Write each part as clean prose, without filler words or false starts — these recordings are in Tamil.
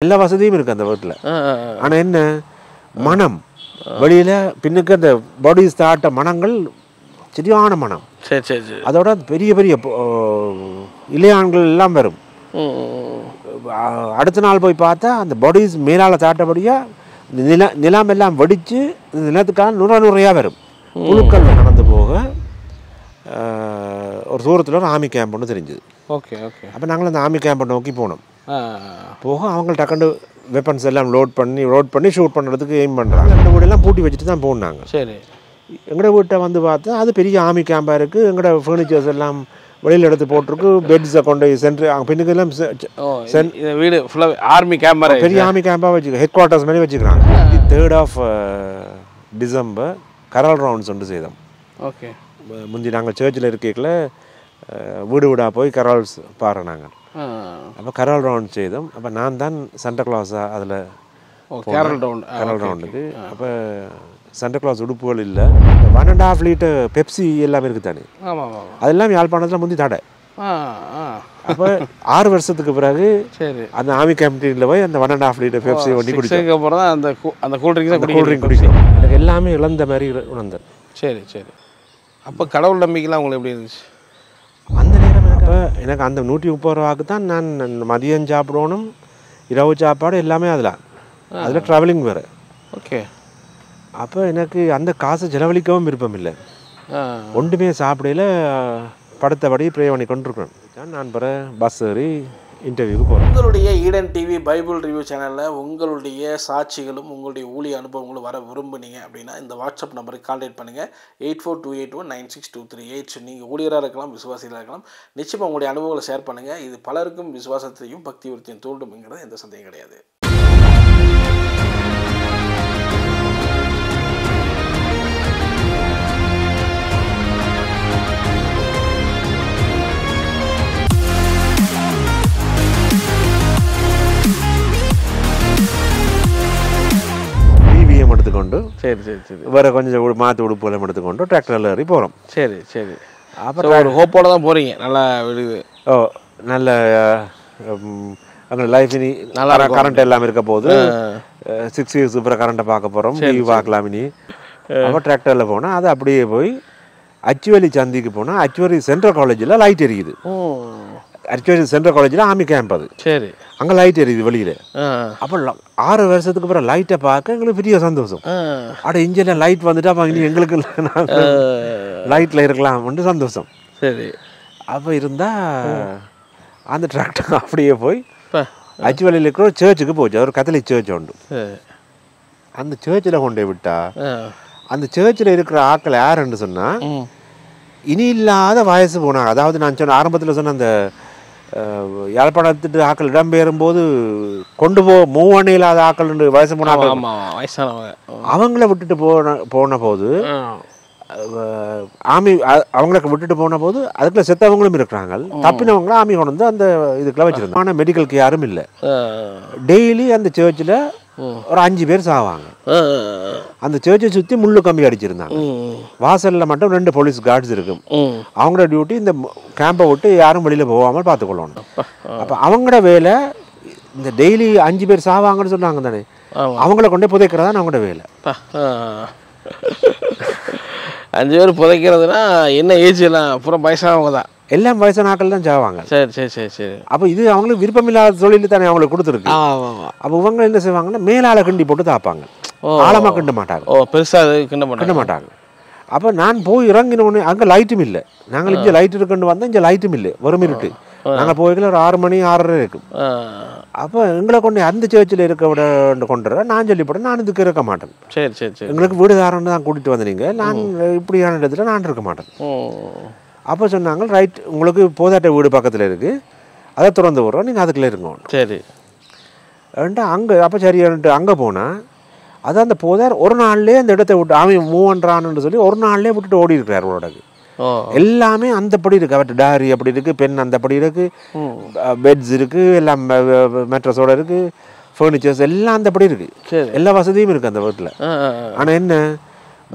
எல்லா வசதியும் இருக்கு அந்த வீட்டில். ஆனால் என்ன மனம் வெளியில் பின்னுக்கு அந்த பாடி ஸ்டார்ட்ட மனங்கள் சரியான மனம். சரி சரி சரி. அதோட பெரிய பெரிய இளையான்கள் எல்லாம் வரும். அடுத்த நாள் போய் பார்த்தா அந்த பாடிஸ் மேலால் தாட்டபடியாக நிலம் எல்லாம் வெடித்து நிலத்துக்கான நுரையாக வரும். புழுக்கள் நடந்து போக ஒரு தூரத்தில் ஒரு ஆர்மி கேம்ப் ஒன்று தெரிஞ்சுது. Okay okay. அப்போ நாங்கள் அந்த ஆர்மி கேம்பை நோக்கி போனோம். போக அவங்க டக்குண்டு வெப்பன்ஸ் எல்லாம் லோட் பண்ணி ஷூட் பண்ணுறதுக்கு எய்ம் பண்ணுறாங்க. எங்கள் வீடெல்லாம் பூட்டி வச்சுட்டு தான் போனாங்க. சரி. எங்களோட வீட்டை வந்து பார்த்தா அது பெரிய ஆர்மி கேம்பாக இருக்குது. எங்களோட ஃபர்னிச்சர்ஸ் எல்லாம் வெளியில் எடுத்து போட்டிருக்கு. பெட்ஸை கொண்டு சென்ட்ரு அங்கே பின்னுக்கு எல்லாம் வீடு ஃபுல்லாக ஆர்மி கேம்பா பெரிய ஆர்மி கேம்பாக வச்சுக்க ஹெட் குவார்ட்டர்ஸ் மாதிரி வச்சுக்கிறாங்க. 3rd December கரல் ரவுண்ட்ஸ் ஒன்று செய்தோம். ஓகே. முந்தி நாங்கள் சர்ச்சில் இருக்கல வீடு வீடாக போய் கரால்ஸ் பாடுறோம் நாங்கள். அப்போ கரால் ரவுண்ட் செய்தோம். அப்போ நான் தான் சாண்டா கிளாஸாக அதில் கரல் ரவுண்டுக்கு. அப்போ சாண்டா கிளாஸ் உடுப்புகள் இல்லை. 1.5 லிட்டர் பெப்சி எல்லாமே இருக்குது தானே. அதெல்லாம் யாழ்ப்பாணத்தில் முந்தி தடை. அப்போ 6 வருஷத்துக்கு பிறகு சரி அந்த ஆர்மி கேம்டீனில் போய் அந்த 1.5 லிட்டர் பெப்சி ஒட்டி குடிச்சதுக்கு அப்புறம் தான் அந்த கூல்ட்ரிங்க் குடிக்கும். எனக்கு எல்லாமே இழந்த மாதிரி உணர்ந்தேன். சரி சரி. அப்போ கடவுள் நம்பிக்கைலாம் உங்களுக்கு எப்படி இருந்துச்சு அந்த நேரம்? எனக்கு அந்த 130 ரூபாய்க்கு தான் நான் மதியம் சாப்பிடணும், இரவு சாப்பாடு எல்லாமே அதில் ட்ராவலிங் வேறு. ஓகே. அப்போ எனக்கு அந்த காசை செலவழிக்கவும் விருப்பம் இல்லை. ஒன்றுமே சாப்பிடையில் படுத்தபடி ப்ரே பண்ணி கொண்டிருக்கிறேன். நான் பிற பஸ் ஏறி இன்டர்வியூக்கு போகிறேன். உங்களுடைய ஈடன் டிவி பைபிள் ரிவ்யூ சேனலில் உங்களுடைய சாட்சிகளும் உங்களுடைய ஊழிய அனுபவங்களும் வர விரும்புனீங்க அப்படின்னா இந்த வாட்ஸ்அப் நம்பருக்கு கான்டாக்ட் பண்ணுங்கள். 8428196238. நீங்கள் ஊழியராக இருக்கலாம், விசுவாசிகளாக இருக்கலாம். நிச்சயமாக உங்களுடைய அனுபவங்களை ஷேர் பண்ணுங்கள். இது பலருக்கும் விசுவாசத்தையும் பக்தி விருத்தியும் தூண்டும்ங்கிறது எந்த சந்தேகம் கிடையாது. எடுத்துக்கொண்டு சரி சரி சரி வேறு கொஞ்சம் மாற்று உடுப்புகளும் எடுத்துக்கொண்டு டிராக்டரில் ஏறி போகிறோம். சரி சரி. அப்புறம் ஒரு ஹோப்போட தான் போகிறீங்க. நல்லா விடுது. நல்ல அங்கே லைஃப் இனி நல்லா கரண்ட் எல்லாம் இருக்க போது 6 years அப்புறம் கரண்ட்டை பார்க்க போகிறோம். டிவி பார்க்கலாம் இனி. அப்போ டிராக்டரில் போனால் அது அப்படியே போய் அச்சுவலி சந்திக்கு போனால் அச்சுவலி சென்ட்ரல் காலேஜில் லைட் எரியுது. அச்சுவலி சென்ட்ரல் காலேஜில் ஆர்மி கேம்ப் அது. சரி. அங்கே லைட் எரியுது வெளியில். அப்போ 6 வருஷத்துக்கு அப்புறம் லைட்டை பார்க்க எங்களுக்கு பெரிய சந்தோஷம். இன்ஜினில் லைட் வந்துட்டு அப்போ இனி எங்களுக்கு லைட்டில் இருக்கலாம்னு சந்தோஷம். சரி. அப்போ இருந்தால் அந்த டிராக்டர் அப்படியே போய் அச்சுவலியில் இருக்கிற ஒரு சர்ச்சுக்கு போச்சு. ஒரு கத்தலிக் சர்ச் உண்டு. அந்த சர்ச்சில் கொண்டு விட்டா அந்த சர்ச்சில் இருக்கிற ஆட்கள் யாருன்னு சொன்னால் இனி இல்லாத வயசு போனாங்க. அதாவது நான் சொன்ன ஆரம்பத்தில் சொன்ன அந்த யாழ்ப்பாணத்துட்டு ஆக்கள் இடம்பெயரும் போது கொண்டு மூவ் பண்ண இல்லாத ஆக்கள் வயசு போனாங்க, அவங்கள விட்டுட்டு போன போது ஆமி அவங்களுக்கு விட்டுட்டு போன போது அதுக்குள்ள செத்தவங்களும் இருக்கிறாங்க. தப்பினவங்களும் ஆமி கொண்டு வந்து அந்த இதுக்குள்ள வச்சிருந்தாங்க. ஆனால் மெடிக்கல் யாரும் இல்லை. டெய்லி அந்த சர்ச்சில் ஒரு 5 பேர் சாவாங்க. அந்த சர்ச்சை சுற்றி முள்ளு கம்பி அடிச்சிருந்தாங்க. வாசலில் மட்டும் 2 போலீஸ் கார்ட்ஸ் இருக்கும். அவங்களோட டியூட்டி இந்த கேம்பை விட்டு யாரும் வெளியில் போகாமல் பார்த்துக்கொள்ளணும். அப்போ அவங்களோட வேலை இந்த டெய்லி 5 பேர் சாவாங்கன்னு சொன்னாங்க தானே, அவங்கள கொண்டே புதைக்கிறதா அவங்களோட வேலை. 5 பேர் புதைக்கிறதுனா என்ன ஏஜ் எல்லாம் அப்புறம் வயசானவங்க தான், எல்லாம் வயசான ஆக்கள் தான் சாவாங்க. சரி சரி சரி சரி. அப்போ இது அவங்களுக்கு விருப்பமில்லாத தொழில் தானே அவங்களுக்கு கொடுத்துருக்கு. அப்போ இவங்க என்ன செய்வாங்கன்னா மேலால கிண்டி போட்டு தாப்பாங்க, ஆழமாக கிண்ட மாட்டாங்க. பெருசாக கிண்ட மாட்டாங்க. அப்போ நான் போய் இறங்கினோடனே அங்கே லைட்டும் இல்லை. நாங்கள் இங்கே லைட் இருக்குன்னு வந்தால் இங்கே லைட்டும் இல்லை, வெறும் இருட்டு. நாங்கள் போய்க்கல ஒரு 6 மணி 6:30 இருக்கும். அப்போ எங்களை கொண்டு அந்த சர்ச்சில் இருக்க விட கொண்டு நான் சொல்லிப்பட்டேன், நான் இதுக்கு இருக்க மாட்டேன். சரி சரி சரி. எங்களுக்கு வீடுதாரன்னு தான் கூட்டிகிட்டு வந்தீங்க, நான் இப்படியான இடத்துல நான் இருக்க மாட்டேன். அப்போ சொன்னாங்க ரைட், உங்களுக்கு போதாட்ட வீடு பக்கத்தில் இருக்குது, அதை திறந்து விட்றோம், நீங்கள் அதுக்குள்ளே இருங்க. சரி. அங்கே அப்போ சரியான்ட்டு அங்கே போனால் அது அந்த போதார் ஒரு நாள்லேயே அந்த இடத்த விட்டு அவன் மூவ் பண்ணுறான்னு சொல்லி ஒரு நாள்லேயே விட்டுட்டு ஓடி இருக்கிறார். அவரோட எல்லாமே அந்தப்படி இருக்குது. அவர்கிட்ட டாரி அப்படி இருக்குது, பென் அந்தப்படி இருக்குது, பெட்ஸ் இருக்குது, எல்லாம் மேட்ரஸோடு இருக்குது, ஃபர்னிச்சர்ஸ் எல்லாம் அந்தப்படி இருக்குது, எல்லா வசதியும் இருக்குது அந்த வீட்டில். ஆனால் என்ன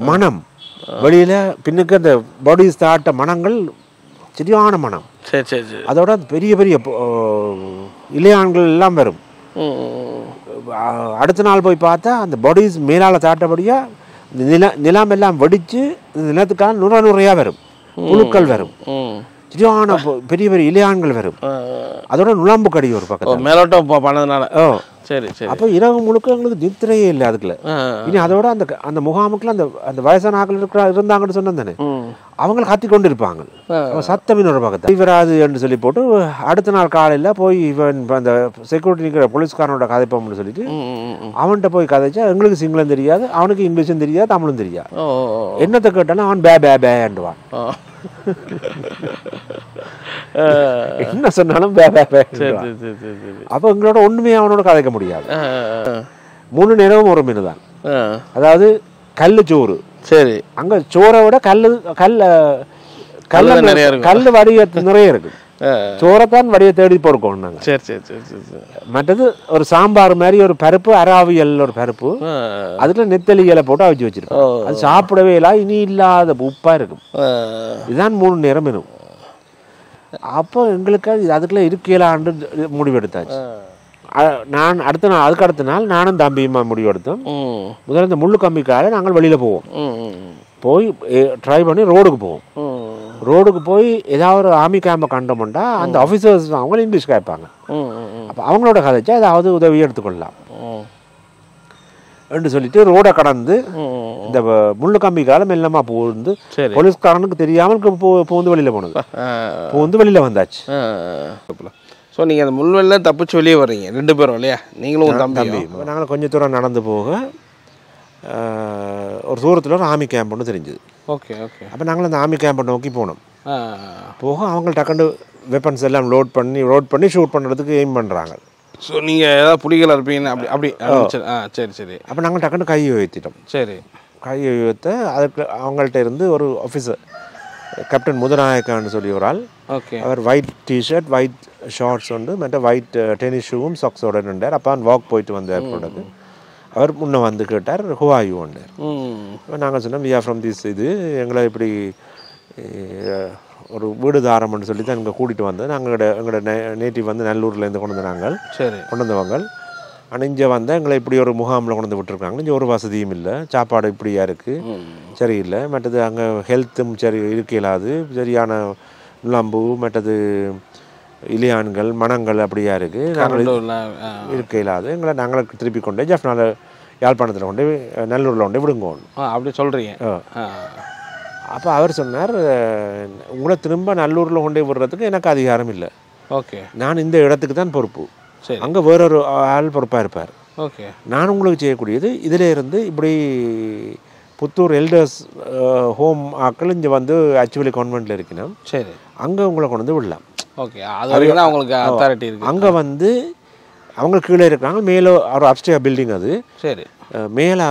மனம் வெளியில் பின்னுக்கு அந்த பாடி ஸ்டார்ட்ட மனங்கள் சரியான மனம். சரி சரி சரி. அதோட பெரிய பெரிய இளையான்கள் எல்லாம் வரும். அடுத்த நாள் போய் பார்த்தா அந்த பாடிஸ் மேலால் தாட்டபடியாக நிலம் வெடித்து நிலத்துக்கான நுரையாக வரும், புழுக்கள் வரும், சரியான பெரிய பெரிய இலையான்கள் வரும், அதோட நுழம்பு கடி ஒரு பக்கத்தில் மேலோட்டம் பண்ணதுனால. சரி சரி. அப்போ இரவு முழுக்க எங்களுக்கு நித்திரையே இல்லை அதுக்குள்ள. இனி அதோட அந்த முகாமுக்குள்ள அந்த வயசான ஆக்கள் இருந்தாங்கன்னு சொன்னேன் தானே, அவங்க கத்தி கொண்டு இருப்பாங்க, சத்தமின் ஒரு பக்கத்தில் இவராது என்று சொல்லி போட்டு அடுத்த நாள் காலையில் போய் இவன் அந்த செக்யூரிட்டி நிற்கிற போலீஸ்காரனோட கதைப்போம்னு சொல்லிட்டு அவன்கிட்ட போய் கதைச்சா எங்களுக்கு சிங்களம் தெரியாது, அவனுக்கு இங்கிலீஷும் தெரியாது, தமிழும் தெரியாது. என்னத்தை கேட்டாலும் அவன் பே பே பேண்டுவான், என்ன சொன்னாலும் அப்ப எங்களோட ஒண்ணுமே அவனோட கதைக்க முடியாது. 3 நேரமும் ஒரு மீன் தான், அதாவது கல்லு சோறு. சரி. அங்க சோறை விட கல்லு வடிய நிறைய இருக்கு, சோறைத்தான் வடிய தேடி போறோம் நாங்க. சரி சரி சரி. மற்றது ஒரு சாம்பார் மாதிரி ஒரு பருப்பு, அராவியல் ஒரு பருப்பு, அதுல நெத்தலி இலை போட்டு அவிச்சு வச்சிருக்கோம். அது சாப்பிடவே இல்லை, இனி இல்லாத உப்பா இருக்கும். இதுதான் 3 நேரம் மெனு. அப்போ எங்களுக்கு அதுக்குள்ள இருக்கலான்னு முடிவெடுத்தாச்சு. நான் அதுக்கு அடுத்த நாள் நானும் தம்பியுமா முடிவெடுத்தோம். முதல்ல இந்த முள்ளு கம்பிக்காக நாங்கள் வெளியில போவோம், போய் ட்ரை பண்ணி ரோடுக்கு போவோம். ரோடுக்கு போய் ஏதாவது ஒரு ஆர்மி கேம்பை கண்டோம்னா அந்த ஆஃபீஸர்ஸ் அவங்க இங்கிலீஷ் கேட்பாங்க. அப்போ அவங்களோட கதைச்சா ஏதாவது உதவி எடுத்துக்கொள்ளலாம் என்று சொல்லிட்டு ரோடை கடந்து இந்த முள்ளு கம்பிக்கால மெல்லமா பூந்து போலீஸ்காரனுக்கு தெரியாமல் பூந்து வெளியில போனது, பூந்து வெளியில வந்தாச்சு. ஸோ நீங்கள் அந்த முள்வெல்ல தப்பிச்சு வெளியே வர்றீங்க 2 பேரும் இல்லையா, நீங்களும் தம்பி. நாங்கள் கொஞ்சம் தூரம் நடந்து போக ஒரு தூரத்தில் ஒரு ஆர்மி கேம்ப் ஒன்று தெரிஞ்சுது. Okay okay. அப்போ நாங்கள் அந்த ஆர்மி கேம்பை நோக்கி போனோம். போக அவங்க டக்குண்டு வெப்பன்ஸ் எல்லாம் லோட் பண்ணி ஷூட் பண்ணுறதுக்கு எய்ம் பண்ணுறாங்க. ஸோ நீங்கள் ஏதாவது புலிகளாக இருப்பீங்கன்னு அப்படி சரி சரி. அப்போ நாங்கள் டக்குன்னு கையை உயர்த்திட்டோம். சரி. கையை உயர்த்த அதுக்கு அவங்கள்ட்ட இருந்து ஒரு ஆஃபீஸர் கேப்டன் முதநாயக்கான்னு சொல்லி ஒரு ஆள். ஓகே. அவர் ஒயிட் டிஷர்ட், ஒயிட் ஷார்ட்ஸ் உண்டு, மற்ற ஒயிட் டென்னிஸ் ஷூவும் சாக்ஸோட நின்றார். அப்போ வாக் போயிட்டு வந்தார் போனது. அவர் முன்னே வந்து கேட்டார், ஹூ ஆர் யூ வந்தார். நாங்கள் சொன்னோம், வி ஆர் ஃப்ரம் திஸ். இது எங்களை இப்படி ஒரு வீடு தாரம்னு சொல்லி தான் இங்கே கூட்டிகிட்டு வந்து எங்களோட நேட்டிவ் வந்து நல்லூர்லேருந்து கொண்டு வந்து நாங்கள் கொண்டு வந்தவங்க. ஆனால் இங்கே வந்தால் எங்களை இப்படி ஒரு முகாமில் கொண்டு வந்து விட்டுருக்காங்க. இங்கே ஒரு வசதியும் இல்லை, சாப்பாடு இப்படியா இருக்குது, சரியில்லை. மற்றது அங்கே ஹெல்த்தும் சரி இருக்க இல்லாது, சரியான நுழம்பு, மற்றது இலியான்கள் மனங்கள் அப்படியா இருக்குது, நாங்கள் இருக்க இல்லாது. நாங்களுக்கு திருப்பி கொண்டு ஜஃப்னால யாழ்ப்பாணத்தில் கொண்டு நல்லூரில் கொண்டு விடுங்கோம் அப்படி சொல்கிறீங்க. அப்போ அவர் சொன்னார், உங்களை திரும்ப நல்லூரில் கொண்டு விடுறதுக்கு எனக்கு அதிகாரம் இல்லை. ஓகே. நான் இந்த இடத்துக்கு தான் பொறுப்பு, அங்கே வேறொரு ஆள் பொறுப்பாக இருப்பார். ஓகே. நான் உங்களுக்கு செய்யக்கூடியது இதில் இருந்து இப்படி புத்தூர் எல்டர்ஸ் ஹோம் ஆக்கள் இங்கே வந்து ஆக்சுவலி கான்வென்ட்டில் இருக்கணும். சரி. அங்கே உங்களை கொண்டு வந்து விடலாம். ஓகே. அது அவங்களுக்கு அத்தாரிட்டி இருக்குது. அங்கே வந்து அவங்க கீழே இருக்கிறாங்க, மேலே ஒரு அப்ஸ்டேர் பில்டிங். அது சரி. மேலே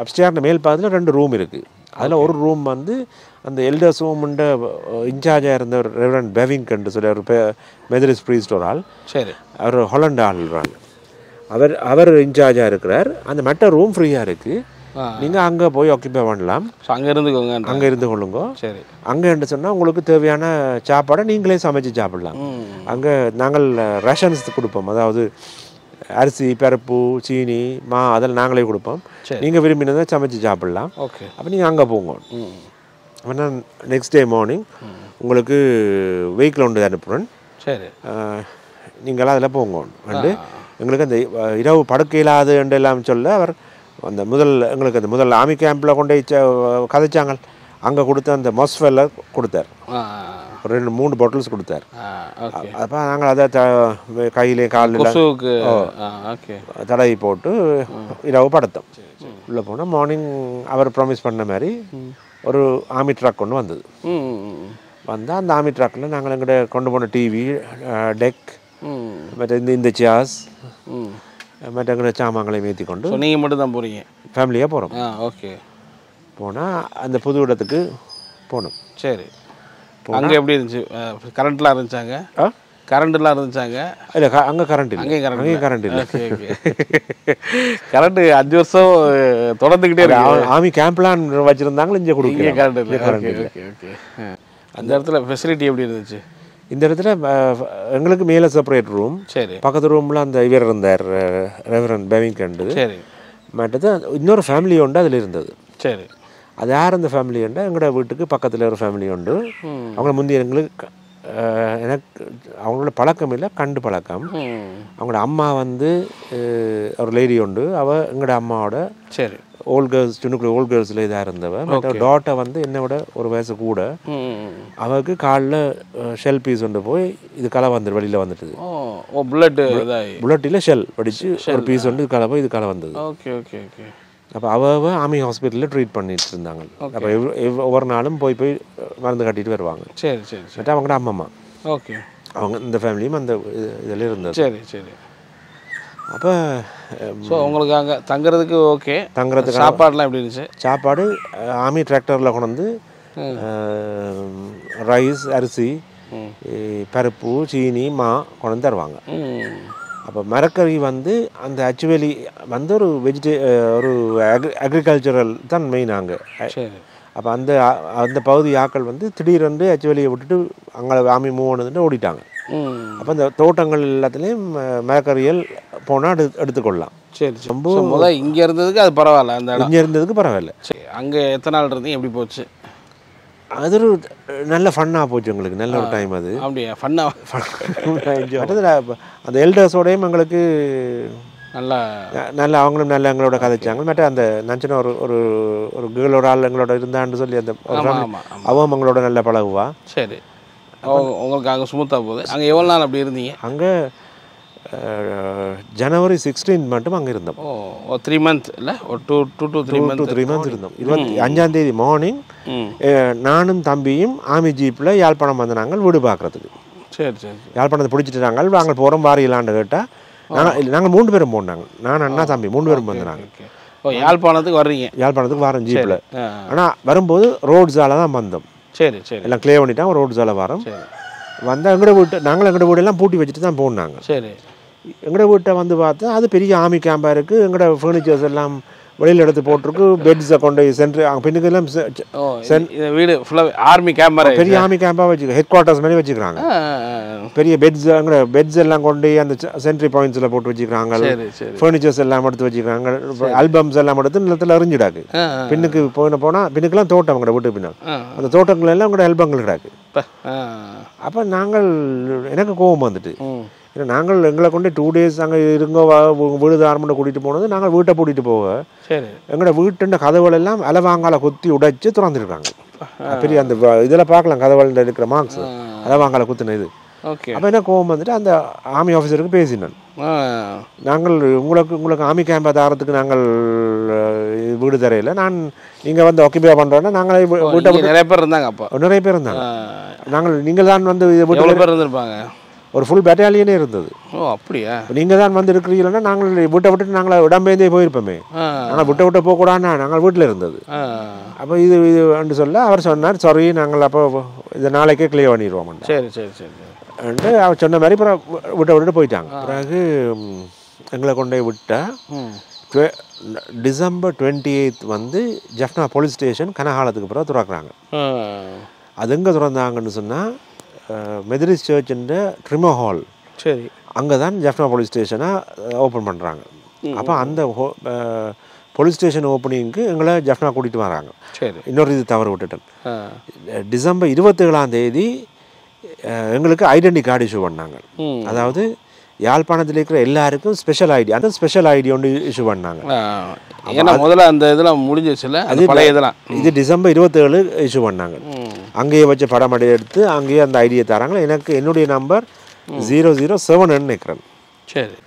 அப்ஸ்டேர் மேல் பாதியில் 2 ரூம் இருக்குது. அதில் ஒரு ரூம் வந்து அந்த எல்டர்ஸ் ஹோமுண்ட இன்சார்ஜாக இருந்த ஒரு ரெவரண்ட் பெவிங்க்ன்னு சொல்லி ஒரு மெதரிஸ்ட் ப்ரீஸ்ட் ஒரு ஆள். சரி. அவர் ஹொலண்ட் ஆள். அவர் இன்சார்ஜாக இருக்கிறார். அந்த மெட்ட ரூம் ஃப்ரீயாக இருக்குது, நீங்கள் அங்கே போய் ஆக்கிபை பண்ணலாம். அங்கே இருந்து கொள்ளுங்க. சரி. அங்கே என்ன சொன்னால் உங்களுக்கு தேவையான சாப்பாடை நீங்களே சமைச்சு சாப்பிடலாம். அங்கே நாங்கள் ரேஷன்ஸ் கொடுப்போம், அதாவது அரிசி, பருப்பு, சீனி, மா அதெல்லாம் நாங்களே கொடுப்போம். நீங்கள் விரும்பினதை சமைச்சு சாப்பிடலாம். ஓகே. அப்போ நீங்கள் அங்கே போங்க. அப்படின்னா நெக்ஸ்ட் டே மார்னிங் உங்களுக்கு வெஹிக்கிள் ஒன்று அனுப்புகிறேன். சரி. நீங்களாம் அதில் போங்க. வந்து எங்களுக்கு அந்த இரவு படுக்கையில்லாது என்று எல்லாம் சொல்ல அவர் அந்த எங்களுக்கு அந்த முதல் ஆர்மி கேம்பில் கொண்டு கதைச்சாங்க. அங்கே கொடுத்த அந்த மொஸ்வெல்ல கொடுத்தார், ஒரு 2-3 பாட்டில்ஸ் கொடுத்தார். அப்போ நாங்கள் அதை கையிலே காலில் தடவி போட்டு இரவு படுத்தோம். உள்ளே போனால் மார்னிங் அவர் ப்ராமிஸ் பண்ண மாதிரி ஒரு ஆர்மி ட்ரக் ஒன்று வந்தது. வந்தால் அந்த ஆர்மி ட்ரக்கில் நாங்கள் எங்கிட்ட கொண்டு போன டிவி, டெக், மற்ற இந்த சேர்ஸ், மற்ற எங்கிட்ட சாமான்களை ஏற்றி கொண்டு நீங்கள் மட்டும் தான் போகிறீங்க, ஃபேமிலியாக போகிறோம். ஓகே. போனால் அந்த புது இடத்துக்கு போனோம். சரி. அங்கே எப்படி இருந்துச்சு? கரண்ட்லாம் இருந்துச்சாங்க? கரண்ட்லாம் இருந்துச்சாங்க? இல்லை, அங்கே கரண்ட் இல்லை. அங்கேயும் கரண்ட் இல்லை. கரண்ட்டு 5 வருஷம் தொடர்ந்துக்கிட்டே இருக்கு. ஆர்மி கேம்ப்லாம் வச்சுருந்தாங்களே, இங்கே கொடுக்க கரண்ட் இல்லை. அந்த இடத்துல ஃபெசிலிட்டி எப்படி இருந்துச்சு? இந்த இடத்துல எங்களுக்கு மேலே செப்பரேட் ரூம், சரி, பக்கத்து ரூமில் அந்த இவர் இருந்தார் ரெவரண்ட் பெவிங்கண்டு. சரி, மற்றது இன்னொரு ஃபேமிலி உண்டு அதில் இருந்தது. சரி, அது யார் அந்த ஃபேமிலி உண்டு? எங்களோட வீட்டுக்கு பக்கத்தில் ஒரு ஃபேமிலி உண்டு. அவங்கள முந்தைய எங்களுக்கு எனக்கு அவங்களோட பழக்கம் இல்லை, கண்டு பழக்கம். அவங்களோட அம்மா வந்து ஒரு லேடி உண்டு, அவள் எங்களோட அம்மாவோட சரி ஓல்ட் கேர்ள்ஸ், சின்ன ஓல்ட் கேர்ள்ஸில் இதாக இருந்தவன். மற்ற டாட்டை வந்து என்னை விட ஒரு வயசு கூட. அவருக்கு காலில் ஷெல் பீஸ் கொண்டு போய் இது களை வந்துடு, வெளியில் வந்துட்டுது. புல்லட் இல்லை, ஷெல் படித்து ஒரு பீஸ் வந்து களை போய் இது களை வந்தது. Okay okay okay. அப்போ அவள் ஆர்மி ஹாஸ்பிட்டலில் ட்ரீட் பண்ணிட்டு இருந்தாங்க. அப்போ ஒவ்வொரு நாளும் போய் போய் மருந்து கட்டிட்டு வருவாங்க. சரி சரி. மற்ற அவங்களோட அம்மம்மா, ஓகே, அவங்க இந்த ஃபேமிலியும் அந்த இதில் இருந்தது. சரி சரி. அப்போ ஸோ உங்களுக்கு அங்கே தங்குறதுக்கு ஓகே, தங்குறதுக்கு சாப்பாடுலாம் எப்படி இருந்துச்சு? சாப்பாடு ஆர்மி டிராக்டரில் கொண்டு வந்து ரைஸ், அரிசி, பருப்பு, சீனி, மா கொண்டு வந்து தருவாங்க. அப்போ மரக்கறி வந்து அந்த ஆக்சுவலி வந்து ஒரு ஒரு அக்ரிகல்ச்சரல் தான் மெயின் அங்கே. அப்போ அந்த அந்த பகுதி ஆக்கள் வந்து திடீரென்று ஆக்சுவலியை விட்டுட்டு அங்கே ஆமி மூவ் ஆனதுன்னு ஓடிட்டாங்க. அப்போ இந்த தோட்டங்கள் எல்லாத்துலேயும் மரக்கறிகள் போனால் எடுத்துக்கொள்ளலாம். சரி, ரொம்ப முதல் இங்கே இருந்ததுக்கு அது பரவாயில்ல, அந்த இங்கே இருந்ததுக்கு பரவாயில்ல. சரி, அங்கே எத்தனை நாள் இருந்தீங்க, எப்படி போச்சு? அது ஒரு நல்ல ஃபன்னாக போச்சு எங்களுக்கு, நல்ல ஒரு டைம் அது. அப்படியா? ஃபன்னாக அந்த எல்டர்ஸோடையும் எங்களுக்கு நல்லா அவங்களும் நல்லா எங்களோட கதைச்சாங்க. மற்ற அந்த நஞ்சன ஒரு ஒரு ஒரு கேர்ளோட ஆள் எங்களோட இருந்தான்னு சொல்லி அந்த அவன் எங்களோட நல்லா பழகுவா. சரி, உங்களுக்கு அங்கே ஸ்மூத்தாக போகுது. அங்கே எவ்வளோ நாள் அப்படி இருந்தீங்க? அங்கே ஜனவரி 16 மட்டும் அங்கே இருந்தோம். 3 months இல்லை, ஒரு 2 to 3 months இருந்தோம். 25 மார்னிங் நானும் தம்பியும் ஆமி ஜீப்பில் யாழ்ப்பாணம் வந்து நாங்கள் வீடு பார்க்குறதுக்கு. சரி சரி. யாழ்ப்பாணத்தை பிடிச்சிட்டு நாங்கள் போகிறோம் வாரியலான்னு கேட்டால் நாங்கள் 3 பேரும் போனாங்க. நான் அண்ணா தம்பி 3 பேரும் வந்தாங்க. யாழ்ப்பாணத்துக்கு வர்றீங்க? யாழ்ப்பாணத்துக்கு வரோம் ஜீப்பில். ஆனால் வரும்போது ரோட்ஸால் தான் வந்தோம். சரி சரி. எல்லாம் கிளியர் பண்ணிட்டாங்க, ரோட்ஸால் வரோம். வந்தால் எங்களோட வீட்டு நாங்கள் எங்களோட வீடெல்லாம் பூட்டி வச்சுட்டு தான் போனாங்க. சரி. எங்களோட வீட்டை வந்து பார்த்தா அது பெரிய ஆமி கேம்பாக இருக்குது. எங்களோட ஃபர்னிச்சர்ஸ் எல்லாம் வெளியில் எடுத்து போட்டிருக்கு. பெட்ஸை கொண்டு சென்ட்ரு அங்கே பின்னுக்கெல்லாம் வீடு ஃபுல்லாக ஆர்மி கேம்பா, பெரிய ஆமி கேம்பாக வச்சுக்க ஹெட் குவார்ட்டர்ஸ் மாதிரி வச்சுக்கிறாங்க. பெரிய பெட்ஸ், அங்கே பெட்ஸ் எல்லாம் கொண்டு அந்த சென்ட்ரி பாயிண்ட்ஸில் போட்டு வச்சுக்கிறாங்க. ஃபர்னிச்சர்ஸ் எல்லாம் எடுத்து வச்சுக்கிறாங்க. ஆல்பம்ஸ் எல்லாம் எடுத்து நிலத்தில் எறிஞ்சிடாக்கு. பின்னுக்கு போனால் பின்னுக்கெல்லாம் தோட்டம் எங்களோட வீட்டுக்கு பின்னால் அந்த தோட்டங்கள் எல்லாம் உங்களோட ஆல்பங்கள் கிடாக்கு. அப்போ நாங்கள் எனக்கு கோபம் வந்துட்டு, ஏன்னா நாங்கள் எங்களை கொண்டு 2 days அங்கே இருங்க வீடு ஆரம்பிட்டு கூட்டிகிட்டு போனது. நாங்கள் வீட்டை பூட்டிட்டு போக எங்களோட வீட்டுன்ற கதவுகள் எல்லாம் அலவாங்கால குத்தி உடைச்சி திறந்துருக்காங்க. பெரிய அந்த இதில் பார்க்கலாம் கதவுகள் இருக்கிற மார்க்ஸ் அலவாங்கால குத்துன இது. அப்போ என்ன கோபம் வந்துட்டு அந்த ஆர்மி ஆஃபீஸருக்கு பேசினேன். நாங்கள் உங்களுக்கு ஆர்மி கேம்பை தாரத்துக்கு நாங்கள் வீடு தரையில் நீங்கள் வந்து ஆக்கிபை பண்ணுறோன்னா நாங்கள் வீட்டை நிறைய பேர் இருந்தாங்க. அப்போ நிறைய பேர் இருந்தாங்க. நாங்கள் நீங்கள் தான் வந்து வீட்டு இருந்திருப்பாங்க, ஒரு ஃபுல் பெட்டாலியனே இருந்தது. ஓ அப்படியா? நீங்கள் தான் வந்து இருக்கிறீங்கன்னா நாங்கள் வீட்டை விட்டு நாங்கள் இடம்பெயர்ந்தே போயிருப்போமே. ஆனால் விட்டு போகக்கூடாதுன்னா நாங்கள் வீட்டில் இருந்தது. அப்போ இது சொல்ல அவர் சொன்னார், சாரி நாங்கள் அப்போ இதை நாளைக்கே கிளியர் பண்ணிடுவோம். சரி சரி சரி. அவர் சொன்ன மாதிரி அப்புறம் விட்டுட்டு போயிட்டாங்க. பிறகு எங்களை கொண்டு போய் விட்டால் டிசம்பர் 28 வந்து ஜஃப்னா போலீஸ் ஸ்டேஷன் கனகாலத்துக்கு பிறகு திறக்கிறாங்க. அது எங்கே திறந்தாங்கன்னு சொன்னால் மெதரிஸ் சர்ச்சுன்ற ட்ரிமோ ஹால். சரி, அங்கே தான் ஜஃப்னா போலீஸ் ஸ்டேஷனை ஓப்பன் பண்ணுறாங்க. அப்போ அந்த போலீஸ் ஸ்டேஷன் ஓப்பனிங்க்கு எங்களை ஜஃப்னா கூட்டிகிட்டு வராங்க. சரி, இன்னொரு இது தவறு விட்டுட்டேன். டிசம்பர் 27 எங்களுக்கு ஐடென்டி கார்டு இஷ்யூ பண்ணாங்க. அதாவது யாழ்ப்பாணத்தில் இருக்கிற எல்லாருக்கும் ஸ்பெஷல் ஐடி, அந்த ஸ்பெஷல் ஐடி ஒன்று இஷ்யூ பண்ணாங்க. ஏன்னா முதல்ல அந்த இதெல்லாம் முடிஞ்சிச்சுல, அது பழைய இதெல்லாம். இது டிசம்பர் 27 இஷ்யூ பண்ணாங்க. அங்கேயே வச்சு படம் எடுத்து அங்கேயே அந்த ஐடியை தராங்க. எனக்கு என்னுடைய நம்பர் 007 நினைக்கிறேன். சரி.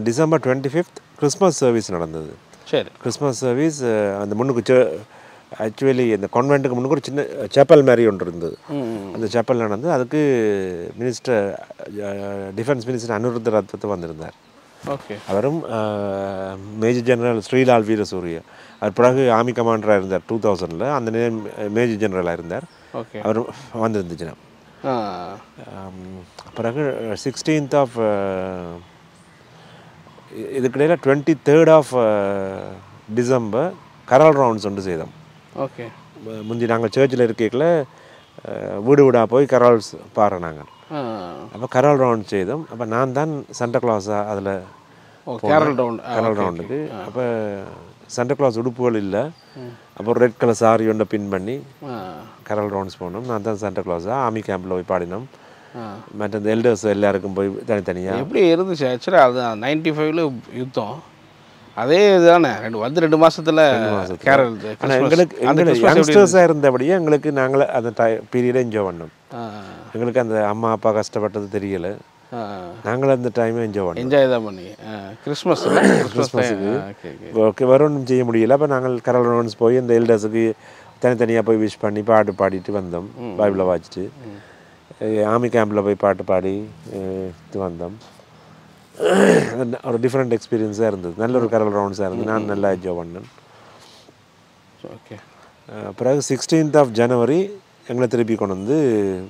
டிசம்பர் 25 கிறிஸ்மஸ் சர்வீஸ் நடந்தது. சரி, கிறிஸ்மஸ் சர்வீஸ் அந்த முன்னுக்கு ஆக்சுவலி இந்த கான்வென்ட்டுக்கு முன்னுக்கு ஒரு சின்ன சேப்பல் மாதிரி ஒன்று இருந்தது. அந்த சேப்பல் நடந்து அதுக்கு minister defence minister Anuruddha Ratwatte வந்திருந்தார். ஓகே. அவரும் மேஜர் ஜெனரல் ஸ்ரீலால் வீரசூரிய, அவர் பிறகு ஆர்மி கமாண்டராக இருந்தார் 2000. அந்த நேரம் மேஜர் ஜெனரலாக இருந்தார். ஓகே. அவரும் வந்திருந்துச்சுன்னா பிறகு 16th இதுக்கிடையில் 23rd டிசம்பர் கரால் ரவுண்ட்ஸ் ஒன்று செய்தோம். ஓகே. முந்தி நாங்கள் சர்ச்சில் இருக்கையில் வீடு வீடாக போய் கரால்ஸ் பாடுறோம். நாங்கள் அப்போ கரோல் ரவுண்ட் செய்தோம். அப்போ நான் தான் சாண்டா கிளாஸாக அதில் கரோல் ரவுண்டுக்கு. அப்போ சாண்டா கிளாஸ் உடுப்புகள் இல்லை. அப்போ ரெட் கலர் சாரி ஒன்றை பின் பண்ணி கரோல் ரவுண்ட்ஸ் போனோம். நான் தான் சாண்டா கிளாஸாக ஆர்மி கேம்பில் போய் பாடினோம். மற்ற இந்த எல்டர்ஸ் எல்லாருக்கும் போய் தனித்தனியாக. எப்படி இருந்துச்சு ஆக்சுவலாக? அது 95ல் யுத்தம், அதே இதுதானே, 2 மாதத்தில் கேரள். ஆனால் எங்களுக்கு யங்ஸ்டர்ஸாக இருந்தபடியே எங்களுக்கு நாங்கள் அந்த பீரியடை என்ஜாய் பண்ணோம். எங்களுக்கு அந்த அம்மா அப்பா கஷ்டப்பட்டது தெரியலை. நாங்களும் அந்த டைமை என்ஜாய் தான் பண்ணி கிறிஸ்மஸுக்கு ஓகே வேறு ஒன்றும் செய்ய முடியல. அப்போ நாங்கள் கரோல் ரவுண்ட்ஸ் போய் இந்த எல்டர்ஸுக்கு தனித்தனியாக போய் விஷ் பண்ணி பாட்டு பாடிட்டு வந்தோம். பைபிளை வாசிட்டு ஆர்மி கேம்பில் போய் பாட்டு பாடி வந்தோம். ஒரு டிஃப்ரெண்ட் எக்ஸ்பீரியன்ஸாக இருந்தது. நல்ல ஒரு கரோல் ரவுண்ட்ஸாக இருந்தது. நான் நல்லா என்ஜாய் பண்ணேன். ஓகே. பிறகு 16th ஜனவரி எங்களை திருப்பி கொண்டு வந்து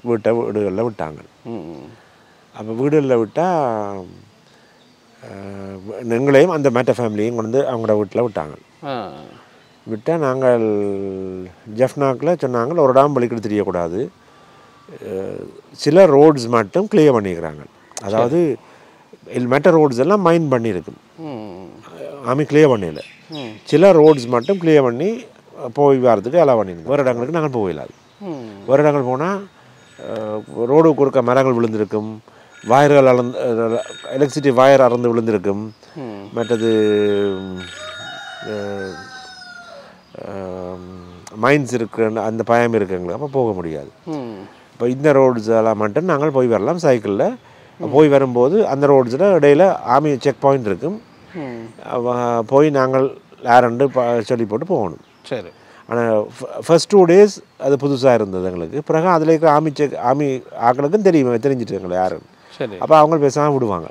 வீடுகளில் விட்டாங்க. அப்போ வீடுகளில் விட்டால் எங்களையும் அந்த மேட்ட ஃபேமிலியும் கொண்டு வந்து அவங்களோட வீட்டில் விட்டாங்க. விட்டால் நாங்கள் ஜெஃப்னாக்கில் சொன்னாங்க ஒரு இடம் வலிக்கிட்டு தெரியக்கூடாது, சில ரோட்ஸ் மட்டும் கிளியர் பண்ணிக்கிறாங்க. அதாவது மெட்ட ரோட்ஸ் எல்லாம் மைன் பண்ணியிருக்கு, ஆமி கிளியர் பண்ணல. சில ரோட்ஸ் மட்டும் கிளியர் பண்ணி போய் வரதுக்கு அலோவ் பண்ணியிருக்கு. வேறு இடங்களுக்கு நாங்கள் போயிடாது. வேறு இடங்கள் போனால் ரோடு குறுக்க மரங்கள் விழுந்திருக்கும், வயர்கள் எலக்ட்ரிசிட்டி வயர் அறந்து விழுந்திருக்கும், மற்றது மைன்ஸ் இருக்கிற அந்த பயம் இருக்குங்களுக்கு. அப்போ போக முடியாது. இப்போ இந்த ரோட்ஸ் எல்லாம் மட்டும் நாங்கள் போய் வரலாம் சைக்கிளில். போய் வரும்போது அந்த ரோட்ஸில் இடையில் ஆர்மி செக் பாயிண்ட் இருக்கும், போய் நாங்கள் யாரண்டு சொல்லி போட்டு போகணும். சரி. ஆனால் ஃபர்ஸ்ட் 2 days அது புதுசாக இருந்தது எங்களுக்கு. பிறகு அதில் இருக்கிற ஆர்மி ஆக்களுக்கும் தெரிஞ்சிட்டு எங்களை யாருன்னு. சரி. அப்போ அவங்க பேசாமல் விடுவாங்க.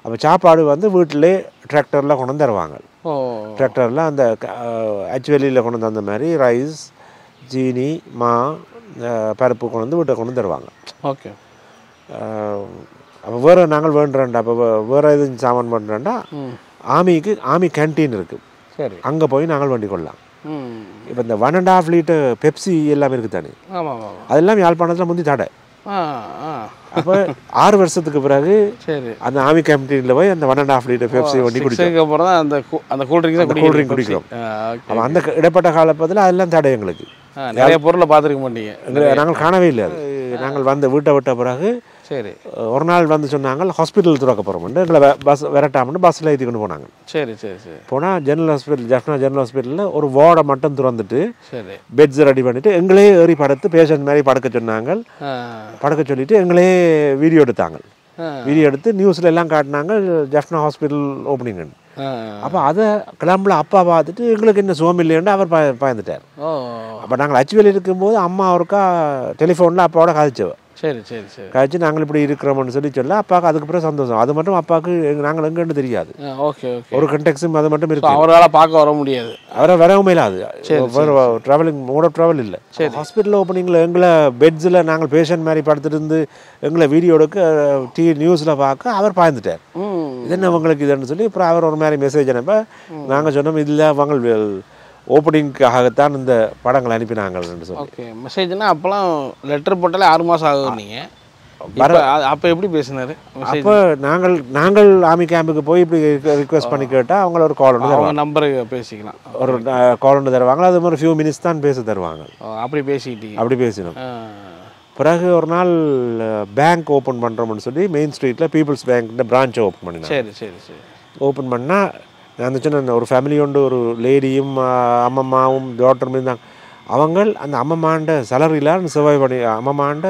அப்போ சாப்பாடு வந்து வீட்டிலே டிராக்டரில் கொண்டு வந்து தருவாங்க. டிராக்டரில் அந்த ஆக்சுவலியில் கொண்டு வந்து அந்த மாதிரி ரைஸ், ஜீனி, மா, பருப்பு கொண்டு வந்து வீட்டை கொண்டு தருவாங்க. ஓகே. அப்போ வேறு நாங்கள் வேண்டுறேன்டா, அப்போ வேறு எதுவும் சாமான் பண்ணுறேன்டா ஆர்மி கேன்டீன் இருக்குது. சரி. அங்கே போய் நாங்கள் வேண்டிக் கொள்ளலாம். இப்போ இந்த 1.5 liter பெப்சி எல்லாமே இருக்குது தானே, அதெல்லாம் யாழ்ப்பாணத்தில் முந்தி தடை. அப்போ 6 வருஷத்துக்கு பிறகு அந்த ஆர்மி கேன்டீனில் போய் அந்த 1.5 liter பெப்சி வண்டி குடிக்கிறோம். அந்த கூல்ட்ரிங்க் குடிக்கிறோம். அப்போ அந்த இடைப்பட்ட காலப்பதில் அதெல்லாம் தடை எங்களுக்கு. நிறைய பொருளை பார்த்துருக்க மாட்டீங்க. நாங்கள் காணவே இல்லை. அது நாங்கள் வந்து வீட்டை விட்ட பிறகு சரி ஒரு நாள் வந்து சொன்னாங்க ஹாஸ்பிட்டல் திறக்க போகிறோம்னு. எங்களை பஸ் விரட்டாமன்னு பஸ்ஸில் ஏற்றி கொண்டு போனாங்க. சரி சரி சரி. போனால் ஜெனரல் ஹாஸ்பிட்டல், ஜெஃப்னா ஜெனரல் ஹாஸ்பிட்டலில் ஒரு வார்டை மட்டும் திறந்துட்டு சரி பெட்ஸ் ரெடி பண்ணிவிட்டு எங்களே ஏறி படுத்து பேஷண்ட் மாதிரி படுக்க சொன்னாங்க. படுக்க சொல்லிவிட்டு எங்களே வீடியோ எடுத்தாங்க. வீடியோ எடுத்து நியூஸில் எல்லாம் காட்டினாங்க ஜெஃப்னா ஹாஸ்பிட்டல் ஓப்பனிங். அப்போ அதை கிளம்புல அப்பா பார்த்துட்டு எங்களுக்கு என்ன சுகம் இல்லைன்னு அவர் பயந்துட்டார். அப்போ நாங்கள் அச்சுவேலி இருக்கும்போது அம்மா அவருக்கா டெலிஃபோனில் அப்பாவோட கதைச்சவ. சரி சரி சரி. கழிச்சு நாங்கள் இப்படி இருக்கிறோம்னு சொல்ல அப்பாவுக்கு அதுக்கு பிறகு சந்தோஷம். அது மட்டும் அப்பாவுக்கு நாங்கள் எங்கன்னு தெரியாது. Okay okay. ஒரு கண்டெக்ஸும் அது மட்டும் இருக்கு. அவரால் பார்க்க வர முடியாது, அவரை வரவும் இல்லாது. ட்ராவலிங் மோட் ஆஃப் ட்ராவல் இல்லை. ஹாஸ்பிட்டல் ஓப்பனிங்கில் எங்களை பெட்ஸில் நாங்கள் பேஷண்ட் மாதிரி படுத்துட்டு இருந்து எங்களை வீடியோ எடுக்க நியூஸில் பார்க்க அவர் பாய்ந்துட்டார். இது என்ன அவங்களுக்கு இதுன்னு சொல்லி அப்புறம் அவர் ஒரு மாதிரி மெசேஜ் அனுப்ப நாங்கள் சொன்னோம் இதில் அவங்க ஓப்பனிங்காகத்தான் இந்த படங்கள் அனுப்பினாங்கன்னு சொல்லி. ஓகே. மெசேஜ்னா அப்போலாம் லெட்டர் போட்டாலே 6 மாதம் ஆகும். நீங்கள் அப்போ எப்படி பேசினார்? அப்போ நாங்கள் ஆர்மி கேம்புக்கு போய் இப்படி ரிக்வெஸ்ட் பண்ணி கேட்டால் அவங்கள ஒரு கால் ஒன்று தருவாங்க. நம்பருக்கு பேசிக்கலாம். ஒரு கால் ஒன்று தருவாங்க. அது மாதிரி ஃபியூ மினிட்ஸ் தான் பேச தருவாங்க. அப்படி பேசிக்கிட்டீங்க? அப்படி பேசினோம். பிறகு ஒரு நாள் பேங்க் ஓப்பன் பண்ணுறோம்னு சொல்லி மெயின் ஸ்ட்ரீட்டில் பீப்புள்ஸ் பேங்க் பிரான்ச்சை ஓப்பன் பண்ணினாங்க. சரி சரி சரி. ஓப்பன் பண்ணால் நான் சொன்ன ஒரு ஃபேமிலி உண்டு, ஒரு லேடியும் அம்மம்மாவும் டாக்டரும் இருந்தாங்க. அவங்க அந்த அம்மம்மாண்ட சலரிலாம் சர்வை பண்ணி அம்மம்மாண்ட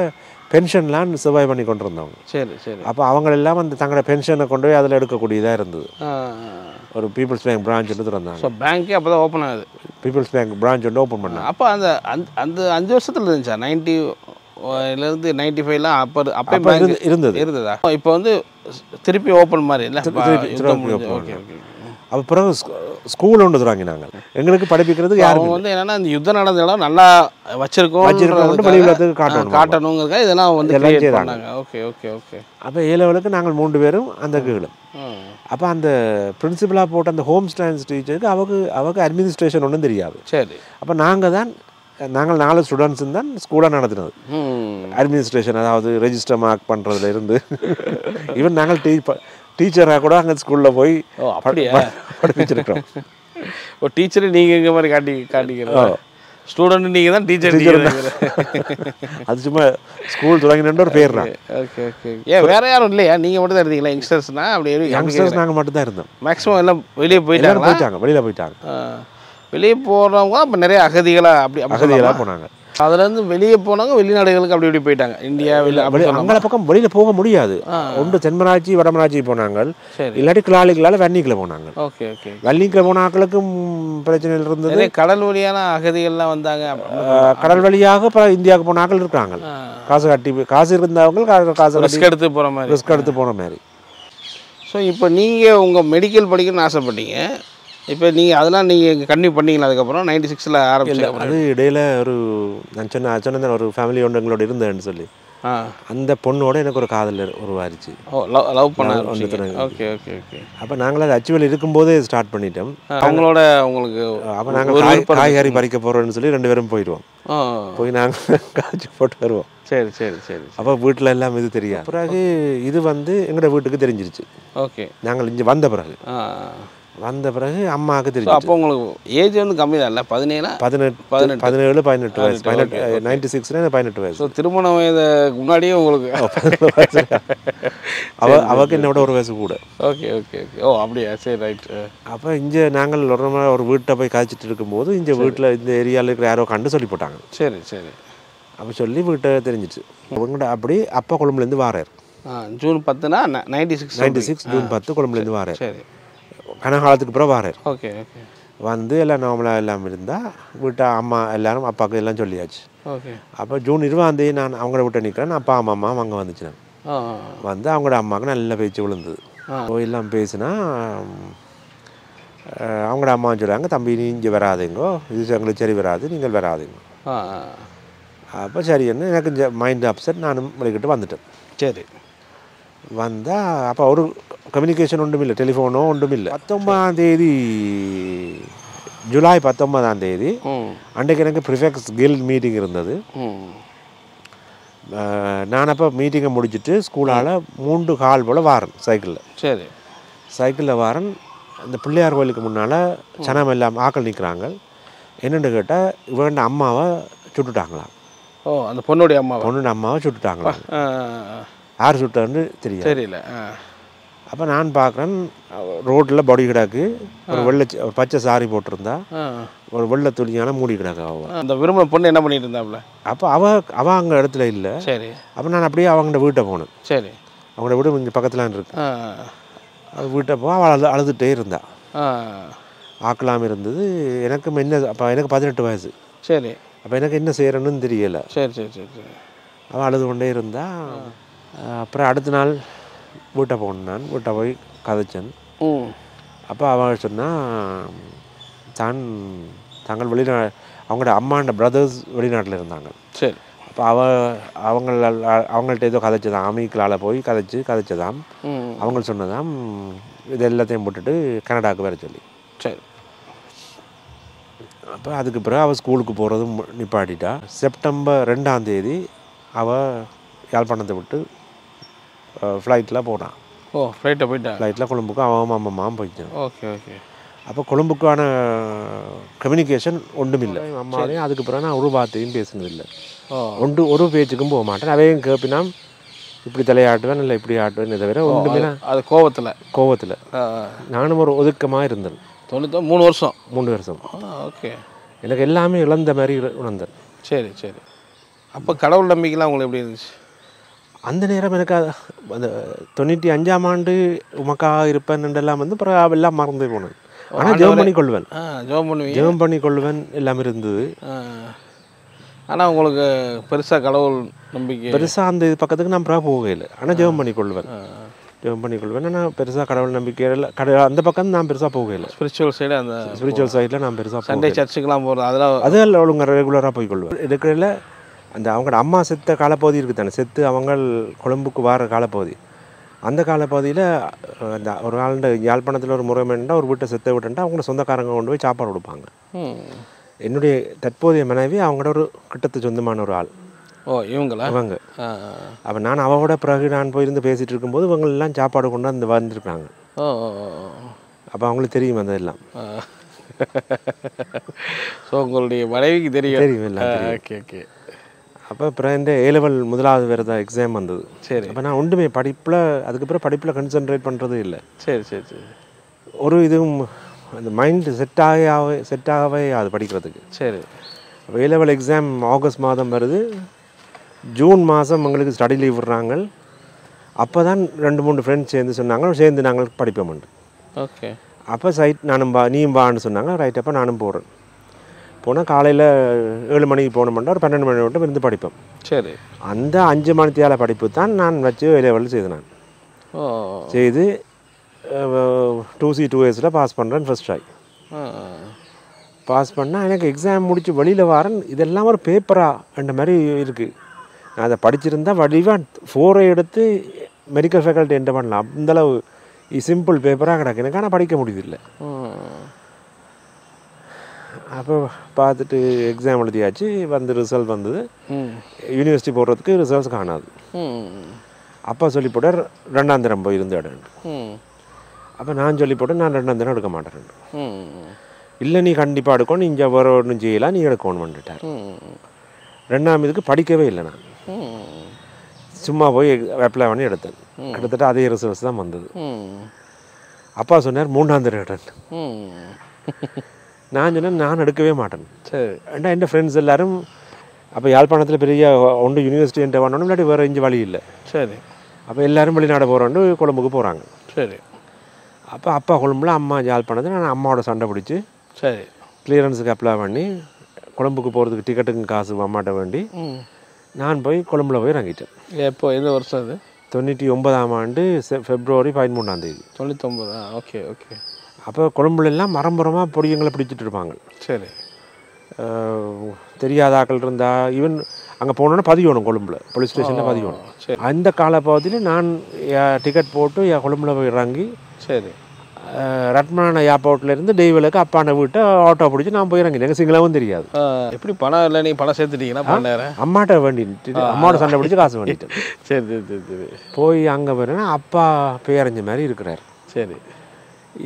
பென்ஷன்லாம் சர்வை பண்ணி கொண்டு இருந்தவங்க. சரி சரி. அப்போ அவங்களெல்லாம் வந்து தங்களோட பென்ஷனை கொண்டு போய் அதில் எடுக்கக்கூடியதாக இருந்தது. ஒரு பீப்புள்ஸ் பேங்க் பிரான்ச் எடுத்து இருந்தாங்க. ஸோ பேங்க்கே அப்போ தான் ஓப்பன் ஆகுது. பீப்புள்ஸ் பேங்க் பிரான்ச் வந்து ஓப்பன் பண்ணாங்க. அப்போ அந்த அந்த 5 வருஷத்தில் இருந்துச்சா? 90லேருந்து 95லாம் அப்போ இருந்ததா? இப்போ வந்து திருப்பி ஓப்பன் மாதிரி இல்லை? Okay okay. அப்போ பிறகு ஸ்கூல் ஒன்று தருவாங்க. நாங்கள் எங்களுக்கு படிப்பிக்கிறதுக்கு யாரும் வந்து என்னென்னா இந்த யுத்தம் நடந்த இடம் நல்லா வச்சிருக்கோம் காட்டணுங்கிறதுக்காக இதெல்லாம் வந்து எல்லாம் செய்தாங்க. Okay okay okay. அப்போ A லெவலுக்கு நாங்கள் 3 பேரும் அந்த கீழே. அப்போ அந்த பிரின்சிபலாக போட்ட அந்த ஹோம் ஸ்டான்ஸ் டீச்சருக்கு அவங்க அட்மினிஸ்ட்ரேஷன் ஒன்றும் தெரியாது. சரி. அப்போ நாங்கள் தான் நாங்கள் 4 ஸ்டூடெண்ட்ஸ் தான் ஸ்கூலாக நடத்தினது. அட்மினிஸ்ட்ரேஷன், அதாவது ரெஜிஸ்டர் மார்க் பண்ணுறதுல இருந்து ஈவன் நாங்கள் டீச்சராக கூட அங்கே ஸ்கூலில் போய் படிச்சிருக்கிறோம். ஒரு டீச்சரை நீங்கள் எங்கள் மாதிரி காட்டிக்கிறோம், ஸ்டூடெண்ட் நீங்கள் தான் டீச்சர். அது சும்மா ஸ்கூல் தொடங்கின ஒரு பேர் தான். Okay okay. ஏன் வேறு யாரும் இல்லையா? நீங்கள் மட்டும் தான் இருந்தீங்களா யங்ஸ்டர்ஸ்னா? அப்படி யங்ஸ்டர்ஸ் நாங்கள் மட்டும் தான் இருந்தோம். மேக்ஸிமம் எல்லாம் வெளியே போயிட்டாங்க. வெளியில் போயிட்டாங்க. வெளியே போகிறவங்க அப்போ நிறைய அகதிகளாக போனாங்க. அதுலேருந்து வெளியே போனாங்க, வெளிநாடுகளுக்கு அப்படி இப்படி போயிட்டாங்க. இந்தியா அங்கே பக்கம் வெளியில் போக முடியாது. ஒன்று தென்மராட்சி வடமராட்சி போனாங்க, இல்லாட்டி கிளாலிகளால் வன்னிக்கில் போனாங்க. Okay okay. வன்னிக்கில் போன ஆக்களுக்கும் பிரச்சனைகள் இருந்தது. கடல் வழியான அகதிகள்லாம் வந்தாங்க. கடல் வழியாக இப்போ இந்தியாவுக்கு போன ஆக்கள் இருக்காங்க. காசு இருந்தவங்க காசு ரிஸ்க் எடுத்து போன மாதிரி. ஸோ இப்போ நீங்கள் உங்கள் மெடிக்கல் படிக்கணும்னு ஆசைப்பட்டீங்க. இப்போ நீங்கள் அதெல்லாம் நீங்கள் கண்டினியூ பண்ணீங்களா? அதுக்கப்புறம் 96 ஆரம்பிச்சு அது இடையில நான் சொன்னேன் ஒரு ஃபேமிலி ஒன்று எங்களோட இருந்தேன்னு சொல்லி, அந்த பொண்ணோட எனக்கு ஒரு காதல் உருவாயிருச்சு. லவ் பண்ண. Okay okay okay. அப்போ நாங்கள் அது அச்சுவல் இருக்கும்போதே ஸ்டார்ட் பண்ணிட்டோம். அவங்களோட உங்களுக்கு அப்போ நாங்கள் காய்கறி பறிக்க போகிறோன்னு சொல்லி 2 பேரும் போயிடுவோம். போய் நாங்கள் காய்ச்சி போட்டு வருவோம். சரி சரி சரி. அப்போ வீட்டில் எல்லாம் இது தெரியாது. பிறகு இது எங்களோட வீட்டுக்கு தெரிஞ்சிருச்சு. ஓகே. நாங்கள் இங்கே வந்த பிறகு அம்மாவுக்கு தெரியும். அப்போ உங்களுக்கு ஏஜ் கம்மி தான் இல்லை? 17 18 வயசு. 96 18 வயசு. ஸோ திருமண வயது முன்னாடியே உங்களுக்கு அவருக்கு என்னோட ஒரு வயசு கூட. Okay okay okay. ஓ அப்படியா? சரி ரைட். அப்போ இங்கே நாங்கள் ஒரு வீட்டை போய் காய்ச்சிட்டு இருக்கும்போது இந்த வீட்டில் இந்த ஏரியாவில் இருக்கிற யாரோ கண்டு சொல்லி போட்டாங்க. சரி சரி. அப்போ சொல்லி வீட்டை தெரிஞ்சிச்சு. அவங்கள்ட்ட அப்படி அப்பா கொழும்புலேருந்து வாரார். ஜூன் 10னா 96 ஜூன் 10 கொழும்புலேருந்து வாரார். சரி. கனகாலத்துக்கு அப்புறம் வாரார். Okay okay. எல்லாம் நார்மலாக எல்லாம் இருந்தால் வீட்டை அம்மா எல்லாரும் அப்பாவுக்கு எல்லாம் சொல்லியாச்சு. ஓகே. அப்போ ஜூன் 20 நான் அவங்கள விட்டு நிற்கிறேன். அப்பா அம்மா அங்கே வந்துச்சு. அவங்களோட அம்மாவுக்கு நல்ல பேச்சு விழுந்தது. எல்லாம் பேசுனா அவங்களோட அம்மா சொல்கிறாங்க, தம்பி நீ இங்கே வராதுங்கோ, இது எங்களுக்கு சரி வராது, நீங்கள் வராதுங்க. அப்போ சரின்னு எனக்கு மைண்ட் அப்செட். நானும் வலிக்கிட்டு வந்துட்டேன். சரி. அப்போ ஒரு கம்யூனிகேஷன் ஒன்றும் இல்லை, டெலிஃபோனோ ஒன்றும் இல்லை. 19 ஜூலை 19 அன்றைக்கு எனக்கு ப்ரிஃபெக்ட்ஸ் கில்ட் மீட்டிங் இருந்தது. நான் அப்போ மீட்டிங்கை முடிச்சுட்டு ஸ்கூலால் 3 கால் போல் வாரேன் சைக்கிளில். சரி. சைக்கிளில் வாரேன். இந்த பிள்ளையார் கோயிலுக்கு முன்னால் சனம் எல்லாம் ஆக்கள் நிற்கிறாங்க. என்னென்னு கேட்டால் இவங்க அம்மாவை சுட்டுட்டாங்களாம். அந்த பொண்ணுடைய அம்மாவை சுட்டுட்டாங்களாம். யார் சுட்டான்னு தெரியல. அப்போ நான் பார்க்குறேன், ரோட்டில் பாடி கிடாக்கு, ஒரு பச்சை சாரி போட்டிருந்தா, ஒரு வெள்ளை துணியால் மூடி கிடாக்கு. அந்த விரும்பின பொண்ணு என்ன பண்ணிட்டு இருந்தாப்புல? அப்போ அவள் அங்கே இடத்துல இல்லை. சரி. அப்போ நான் அப்படியே அவங்களோட வீட்டை போனேன். சரி. அவங்களோட வீடு இங்கே பக்கத்தில் இருக்கு. வீட்டை போக அவள் அழுதுகிட்டே இருந்தா. ஆக்கலாம் இருந்தது. எனக்கு அப்போ எனக்கு 18 வயசு. சரி. அப்போ எனக்கு என்ன செய்கிறேன்னு தெரியலை. சரி சரி சரி. அவள் அழுது கொண்டே இருந்தா. அப்புறம் அடுத்த நாள் வீட்டை போனேன். நான் வீட்டை போய் கதைச்சேன். அப்போ அவள் சொன்னால் தாங்கள் அவங்களோட அம்மாண்ட பிரதர்ஸ் வெளிநாட்டில் இருந்தாங்க. சரி. அப்போ அவங்கள்ட்ட ஏதோ கதைச்சதான், அமெரிக்காவில் போய் கதைச்சதாம். அவங்க சொன்னதாம் இது எல்லாத்தையும் போட்டுட்டு கனடாவுக்கு வர சொல்லி. சரி. அப்போ அதுக்கு பிறகு அவள் ஸ்கூலுக்கு போகிறதும் நிப்பாட்டிட்டா. செப்டம்பர் 2 அவள் யாழ்ப்பாணத்தை விட்டு ஃப்ளைட்டில் போனான். ஃப்ளைட்டில் கொழும்புக்கு அவன் அம்மாவும் போயிட்டான். Okay okay. அப்போ கொழும்புக்கான கம்யூனிகேஷன் ஒன்றும் இல்லை. அம்மாவையும் அதுக்கு பிறகு நான் ஒரு வார்த்தையும் பேசுனதில்லை. ஒரு பேச்சுக்கும் போக மாட்டேன். அவையும் கேட்பினா இப்படி தலையாட்டுவேன், இல்லை இப்படி ஆட்டுவேன், தவிர ஒன்றுமே. அது கோவத்தில் நானும் ஒரு ஒதுக்கமாக இருந்தேன். 3 வருஷம். ஓகே. எனக்கு எல்லாமே இழந்த மாதிரி உணர்ந்தேன். சரி சரி. அப்போ கடவுள் நம்பிக்கைலாம் உங்களுக்கு எப்படி இருந்துச்சு அந்த நேரம்? எனக்கு அந்த 95ஆம் ஆண்டு உமக்காக இருப்பேன்லாம் பிறகு எல்லாம் மறந்து போனேன். ஆனால் ஜெபம் பண்ணி கொள்வேன் எல்லாம் இருந்தது. ஆனால் உங்களுக்கு பெருசாக கடவுள் நம்பிக்கை அந்த இது பக்கத்துக்கு நான் பிறகு போகவே இல்லை. ஆனால் ஜெபம் பண்ணி கொள்வேன். ஆனால் பெருசாக கடவுள் நம்பிக்கை அந்த பக்கம் நான் பெருசாக போகவே இல்லை. ஸ்பிரிச்சுவல் சைடில் நான் பெருசாக சண்டே சர்ச்சுக்கெலாம் போகிறது அதெல்லாம் ஒழுங்கு ரெகுலராக போய்க்கொள்வேன். இருக்கிறதில் அந்த அவங்களோட அம்மா செத்த காலப்பகுதி இருக்குது தானே, செத்து அவங்க கொழும்புக்கு வார காலப்பகுதி. அந்த காலப்பகுதியில் அந்த ஒரு ஆளுண்ட யாழ்ப்பாணத்தில் ஒரு முறை வேண்டாம், ஒரு வீட்டை செத்த விட்டுட்டா அவங்கள சொந்தக்காரங்க கொண்டு போய் சாப்பாடு கொடுப்பாங்க. என்னுடைய தற்போதைய மனைவி அவங்களோட ஒரு கிட்டத்து சொந்தமான ஒரு ஆள். ஓ இவங்களா? அவங்க. அப்போ நான் அவளோட பிறகு நான் போயிருந்து பேசிகிட்டு இருக்கும்போது இவங்களெல்லாம் சாப்பாடு கொண்டு வந்து வந்துருக்காங்க. ஓ அப்போ அவங்களுக்கு தெரியும் அந்த எல்லாம். ஸோ உங்களுடைய மனைவிக்கு தெரியும்? தெரியும் எல்லாம். Okay okay. அப்போ அப்புறம் இந்த A-level முதலாவது வேறு தான் எக்ஸாம் வந்தது. சரி. அப்போ நான் ஒன்றுமே படிப்பில் அதுக்கப்புறம் படிப்பில் கான்சென்ட்ரேட் பண்ணுறது இல்லை. சரி சரி சரி. ஒரு இதுவும் அந்த மைண்டு செட் ஆகவே அது படிக்கிறதுக்கு. சரி. அப்போ A-level எக்ஸாம் ஆகஸ்ட் மாதம் வருது. ஜூன் மாதம் எங்களுக்கு ஸ்டடி லீவ் விடுறாங்க. அப்போ தான் 2-3 ஃப்ரெண்ட்ஸ் சேர்ந்து நாங்கள் படிப்போம்ண்டு. ஓகே. அப்போ நானும் நீயும் வான்னு சொன்னாங்க. ரைட். அப்போ நானும் போகிறேன். போனால் காலையில் 7 மணிக்கு போனோம்னா ஒரு 12 மணி மட்டும் இருந்து படிப்போம். சரி. அந்த 5 மணித்தியால படிப்பு தான் நான் வச்சு A-level செய்தேன். நான் செய்து 2C 2Sல பாஸ் பண்ணுறேன். ஃபர்ஸ்ட் ட்ரை பாஸ் பண்ணால் எனக்கு எக்ஸாம் முடித்து வெளியில் வரேன். இதெல்லாம் ஒரு பேப்பரான்ற மாதிரி இருக்குது. நான் அதை படிச்சிருந்தா வடிவாக 4 எடுத்து மெடிக்கல் ஃபேக்கல்ட்டி என்டர் பண்ணலாம். அந்தளவு சிம்பிள் பேப்பராக கிடக்கு. எனக்கு ஆனால் படிக்க முடியுதில்லை. அப்போ பார்த்துட்டு எக்ஸாம் எழுதியாச்சு. ரிசல்ட் வந்தது. யூனிவர்சிட்டி போடுறதுக்கு ரிசல்ட்ஸ் காணாது. அப்பா சொல்லி போட்டார் 2ஆம் தரம் போய் இருந்த இடம். அப்போ நான் சொல்லி போட்டேன் நான் 2ஆம் தரம் எடுக்க மாட்டேன். இல்லை நீ கண்டிப்பாக எடுக்கணும், இங்கே வேறு ஒன்றும் செய்யலாம், நீ எடுக்கணும் பண்ணிட்டார். 2ஆம் இதுக்கு படிக்கவே இல்லை. நான் சும்மா போய் அப்ளை பண்ணி எடுத்தேன். கிட்டத்தட்ட அதே ரிசல்ட்ஸ் தான் வந்தது. அப்பா சொன்னார் 3ஆம் தரம் எடுத்தேன். நான் சொன்னேன் நான் எடுக்கவே மாட்டேன். சரி. ஏன்னா என் ஃப்ரெண்ட்ஸ் எல்லோரும் அப்போ யாழ்ப்பாணத்தில் பெரிய ஒன்று யூனிவர்சிட்டி என்கிட்ட வரணும், இல்லாட்டி வேறு எங்கே வழி இல்லை. சரி. அப்போ எல்லோரும் வெளிநாடு போகிறோன்னு கொழும்புக்கு போகிறாங்க. சரி. அப்போ அப்பா கொழும்புல, அம்மா யாழ்ப்பாணத்தில். நான் அம்மாவோட சண்டை பிடிச்சி சரி கிளியரன்ஸுக்கு அப்ளை பண்ணி கொழும்புக்கு போகிறதுக்கு டிக்கெட்டுக்கு காசு அம்மாட்ட வேண்டி நான் போய் கொழும்புல போய் இறங்கிட்டேன். எப்போ எந்த வருஷம் அது? 99ஆம் ஆண்டு February 13ஆம் தேதி. 99. Okay okay. அப்போ கொழும்புலாம் மரம்புறமாக பொடியங்களை பிடிச்சிட்டு இருப்பாங்க. சரி. தெரியாத ஆக்கள் இருந்தால் ஈவன் அங்கே போனோன்னா பதியணும். கொழும்புல போலீஸ் ஸ்டேஷனில் பதியணும். சரி. அந்த காலப்பகுதியில் நான் டிக்கெட் போட்டு கொழும்புல போய் இறங்கி சரி ரத்மான ஏர்போர்ட்லேருந்து டெய்வலுக்கு அப்பாண்ட வீட்டை ஆட்டோ பிடிச்சி நான் போய் இறங்கினேன். எனக்கு சிங்களாவும் தெரியாது. எப்படி பணம் இல்லை? நீங்கள் பணம் சேர்த்துட்டீங்கன்னா அம்மாட்ட வேண்டிட்டு அம்மாவோட சண்டை பிடிச்சி காசு வேண்டிட்டேன். சரி சரி சரி. போய் அங்கே போயின்னா அப்பா பேரஞ்ச மாதிரி இருக்கிறார். சரி.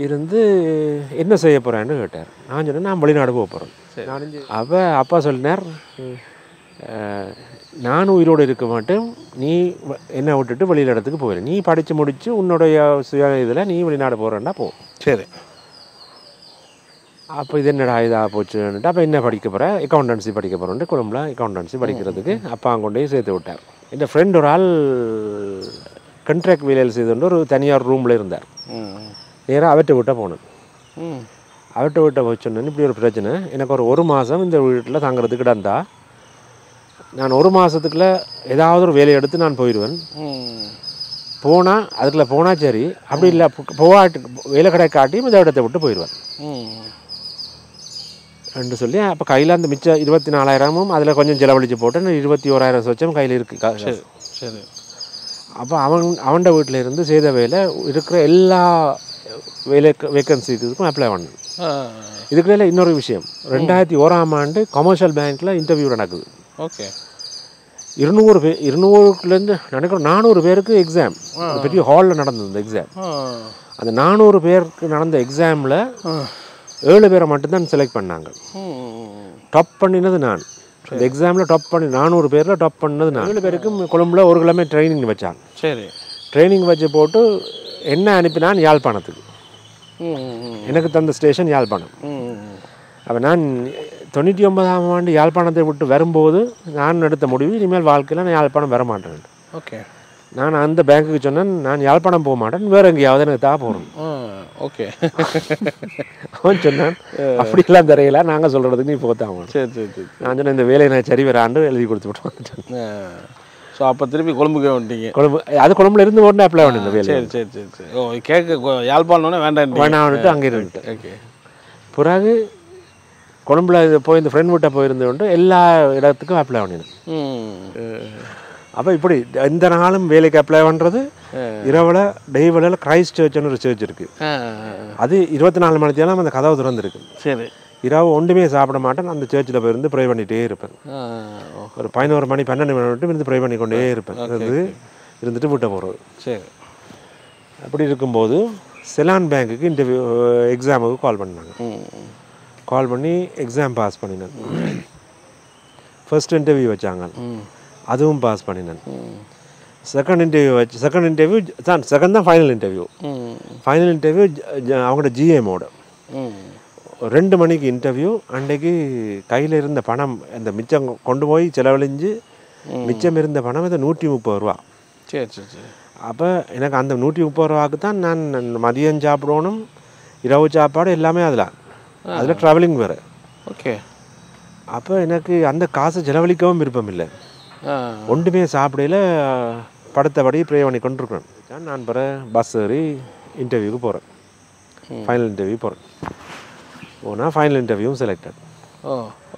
இருந்து என்ன செய்ய போகிறேன்னு கேட்டார். நான் சொன்னேன் நான் வெளிநாடு போக போகிறேன். அப்போ அப்பா சொல்லினார் நான் உயிரோடு இருக்க மாட்டேன், நீ என்னை விட்டுட்டு வெளியில் இடத்துக்கு போயிடு, நீ படித்து முடித்து உன்னுடைய சுய இதில் நீ வெளிநாடு போகிறேன்னா போ. சரி. அப்போ இது என்னடா இதாக போச்சுன்னுட்டு அப்போ என்ன படிக்க போகிற? அக்கௌண்டன்சி படிக்க போகிறோன்ட்டு கொழும்புல அக்கௌண்டன்சி படிக்கிறதுக்கு அப்பா கொண்டு போய் சேர்த்து விட்டார். என் ஃப்ரெண்ட் ஒரு ஆள் கண்ட்ராக்ட் வேலையில் செய்துட்டு ஒரு தனியார் ரூமில் இருந்தார். நேராக அவர்கிட்ட விட்டால் போனேன். அவர்கிட்ட விட்ட போய் சொன்னேன் இப்படி ஒரு பிரச்சனை, எனக்கு ஒரு மாதம் இந்த வீட்டில் தங்குறதுக்கு இடந்தா நான் 1 மாதத்துக்குள்ள ஏதாவது ஒரு வேலையை எடுத்து நான் போயிடுவேன். போனால் அதுக்குள்ள போனால் சரி, அப்படி இல்லை போகாட்டு வேலை கடை காட்டியும் இந்த இடத்தை விட்டு போயிடுவேன் என்று சொல்லி அப்போ கையில் அந்த மிச்சம் 24,000 அதில் கொஞ்சம் செலவழித்து போட்டு 21,000 சொச்சம் கையில் இருக்குது. சரி. அப்போ அவன்கிட்ட வீட்டில் இருந்து செய்த வேலை இருக்கிற எல்லா வேக்கன்சிக்கும் அப்ளை பண்ணேன். இதுக்குள்ள இன்னொரு விஷயம், 2001ஆம் ஆண்டு கமர்ஷியல் பேங்க்கில் இன்டர்வியூ நடக்குது. ஓகே. 200 நினைக்கிறோம் 400 பேருக்கு எக்ஸாம். பெரிய ஹாலில் நடந்தது இந்த எக்ஸாம். அந்த 400 பேருக்கு நடந்த எக்ஸாமில் 7 பேரை மட்டும்தான் செலக்ட் பண்ணாங்க. டாப் பண்ணினது நான். இந்த எக்ஸாமில் டாப் பண்ணி 400 பேரில் டாப் பண்ணது நான். 7 பேருக்கும் கொழும்புல 1 கிழமை ட்ரைனிங் வச்சாங்க. சரி. ட்ரைனிங் வச்சு போட்டு என்ன அனுப்பினான் யாழ்ப்பாணத்துக்கு. எனக்கு தந்த ஸ்டேஷன் யாழ்ப்பாணம். அப்போ நான் 99ஆம் ஆண்டு யாழ்ப்பாணத்தை விட்டு வரும்போது நான் எடுத்த முடிவு இனிமேல் வாழ்க்கையில் நான் யாழ்ப்பாணம் வர மாட்டேன். ஓகே. நான் அந்த பேங்க்குக்கு சொன்னேன் நான் யாழ்ப்பாணம் போக மாட்டேன், வேறு எங்கேயாவது எனக்கு தான் போகிறோம். ஓகே. அவன் சொன்னான் அப்படிலாம் தெரியல, நாங்கள் சொல்கிறதுக்கு நீ போத்தாங்க. சரி சரி சரி. நான் சொன்னேன் இந்த வேலையை நான் சரி வேறு ஆண்டு எழுதி கொடுத்து விட்டு வந்துட்டேன். ஸோ அப்போ திருப்பி கொழும்புக்கே வந்துட்டீங்க? கொழும்பு அது கொழும்புல இருந்து உடனே அப்ளை பண்ணி இந்த வேலை. சரி சரி சரி சரி. ஓ கேட்க யாழ்ப்பாணம்னே வேண்டாம்னுட்டு அங்கே இருந்துட்டு. ஓகே. பிறகு கொழும்புல போய் இந்த ஃப்ரெண்ட் வீட்டை போயிருந்தோண்டு எல்லா இடத்துக்கும் அப்ளை பண்ணினேன். அப்போ இப்படி எந்த நாளும் வேலைக்கு அப்ளை பண்ணுறது. இரவில் டெய்வலில் கிரைஸ்ட் சர்ச்னு ஒரு சர்ச் இருக்குது. அது 24 மணி நேரம் அந்த கதவு திறந்துருக்கு. சரி. இரவு ஒன்றுமே சாப்பிட மாட்டேன். அந்த சர்ச்சில் போயிருந்து ப்ரே பண்ணிகிட்டே இருப்பேன். ஒரு 11 மணி 12 மணி மட்டும் இருந்து ப்ரே பண்ணி கொண்டே இருப்பேன். இருந்துட்டு விட்ட போகிறது. சரி. அப்படி இருக்கும்போது செலான் பேங்க்குக்கு இன்டர்வியூ எக்ஸாமுக்கு கால் பண்ணாங்க. கால் பண்ணி எக்ஸாம் பாஸ் பண்ணினேன். ஃபர்ஸ்ட் இன்டர்வியூ வச்சாங்க, அதுவும் பாஸ் பண்ணினேன். செகண்ட் இன்டர்வியூ செகண்ட் தான் ஃபைனல் இன்டர்வியூ. ஃபைனல் இன்டர்வியூ அவங்களோட ஜிஎம்மோட 2 மணிக்கு இன்டர்வியூ. அன்றைக்கு கையில் இருந்த பணம் அந்த மிச்சம் கொண்டு போய் செலவழிஞ்சு மிச்சம் இருந்த பணம் இது 130 ரூபா. சரி சரி சரி. அப்போ எனக்கு அந்த 130 ரூபாய்க்கு தான் நான் மதியம் சாப்பிடணும், இரவு சாப்பாடு எல்லாமே அதில் ட்ராவலிங் வேறு. ஓகே. அப்போ எனக்கு அந்த காசை செலவழிக்கவும் விருப்பம் இல்லை. ஒன்றுமே சாப்பிடையில் படுத்தபடி ப்ரே பண்ணி கொண்டிருக்கிறேன். நான் பிற பஸ் ஏறி இன்டர்வியூக்கு போகிறேன். ஃபைனல் இன்டர்வியூ போகிறேன். போனால் ஃபைனல் இன்டர்வியூவும் செலக்டட்.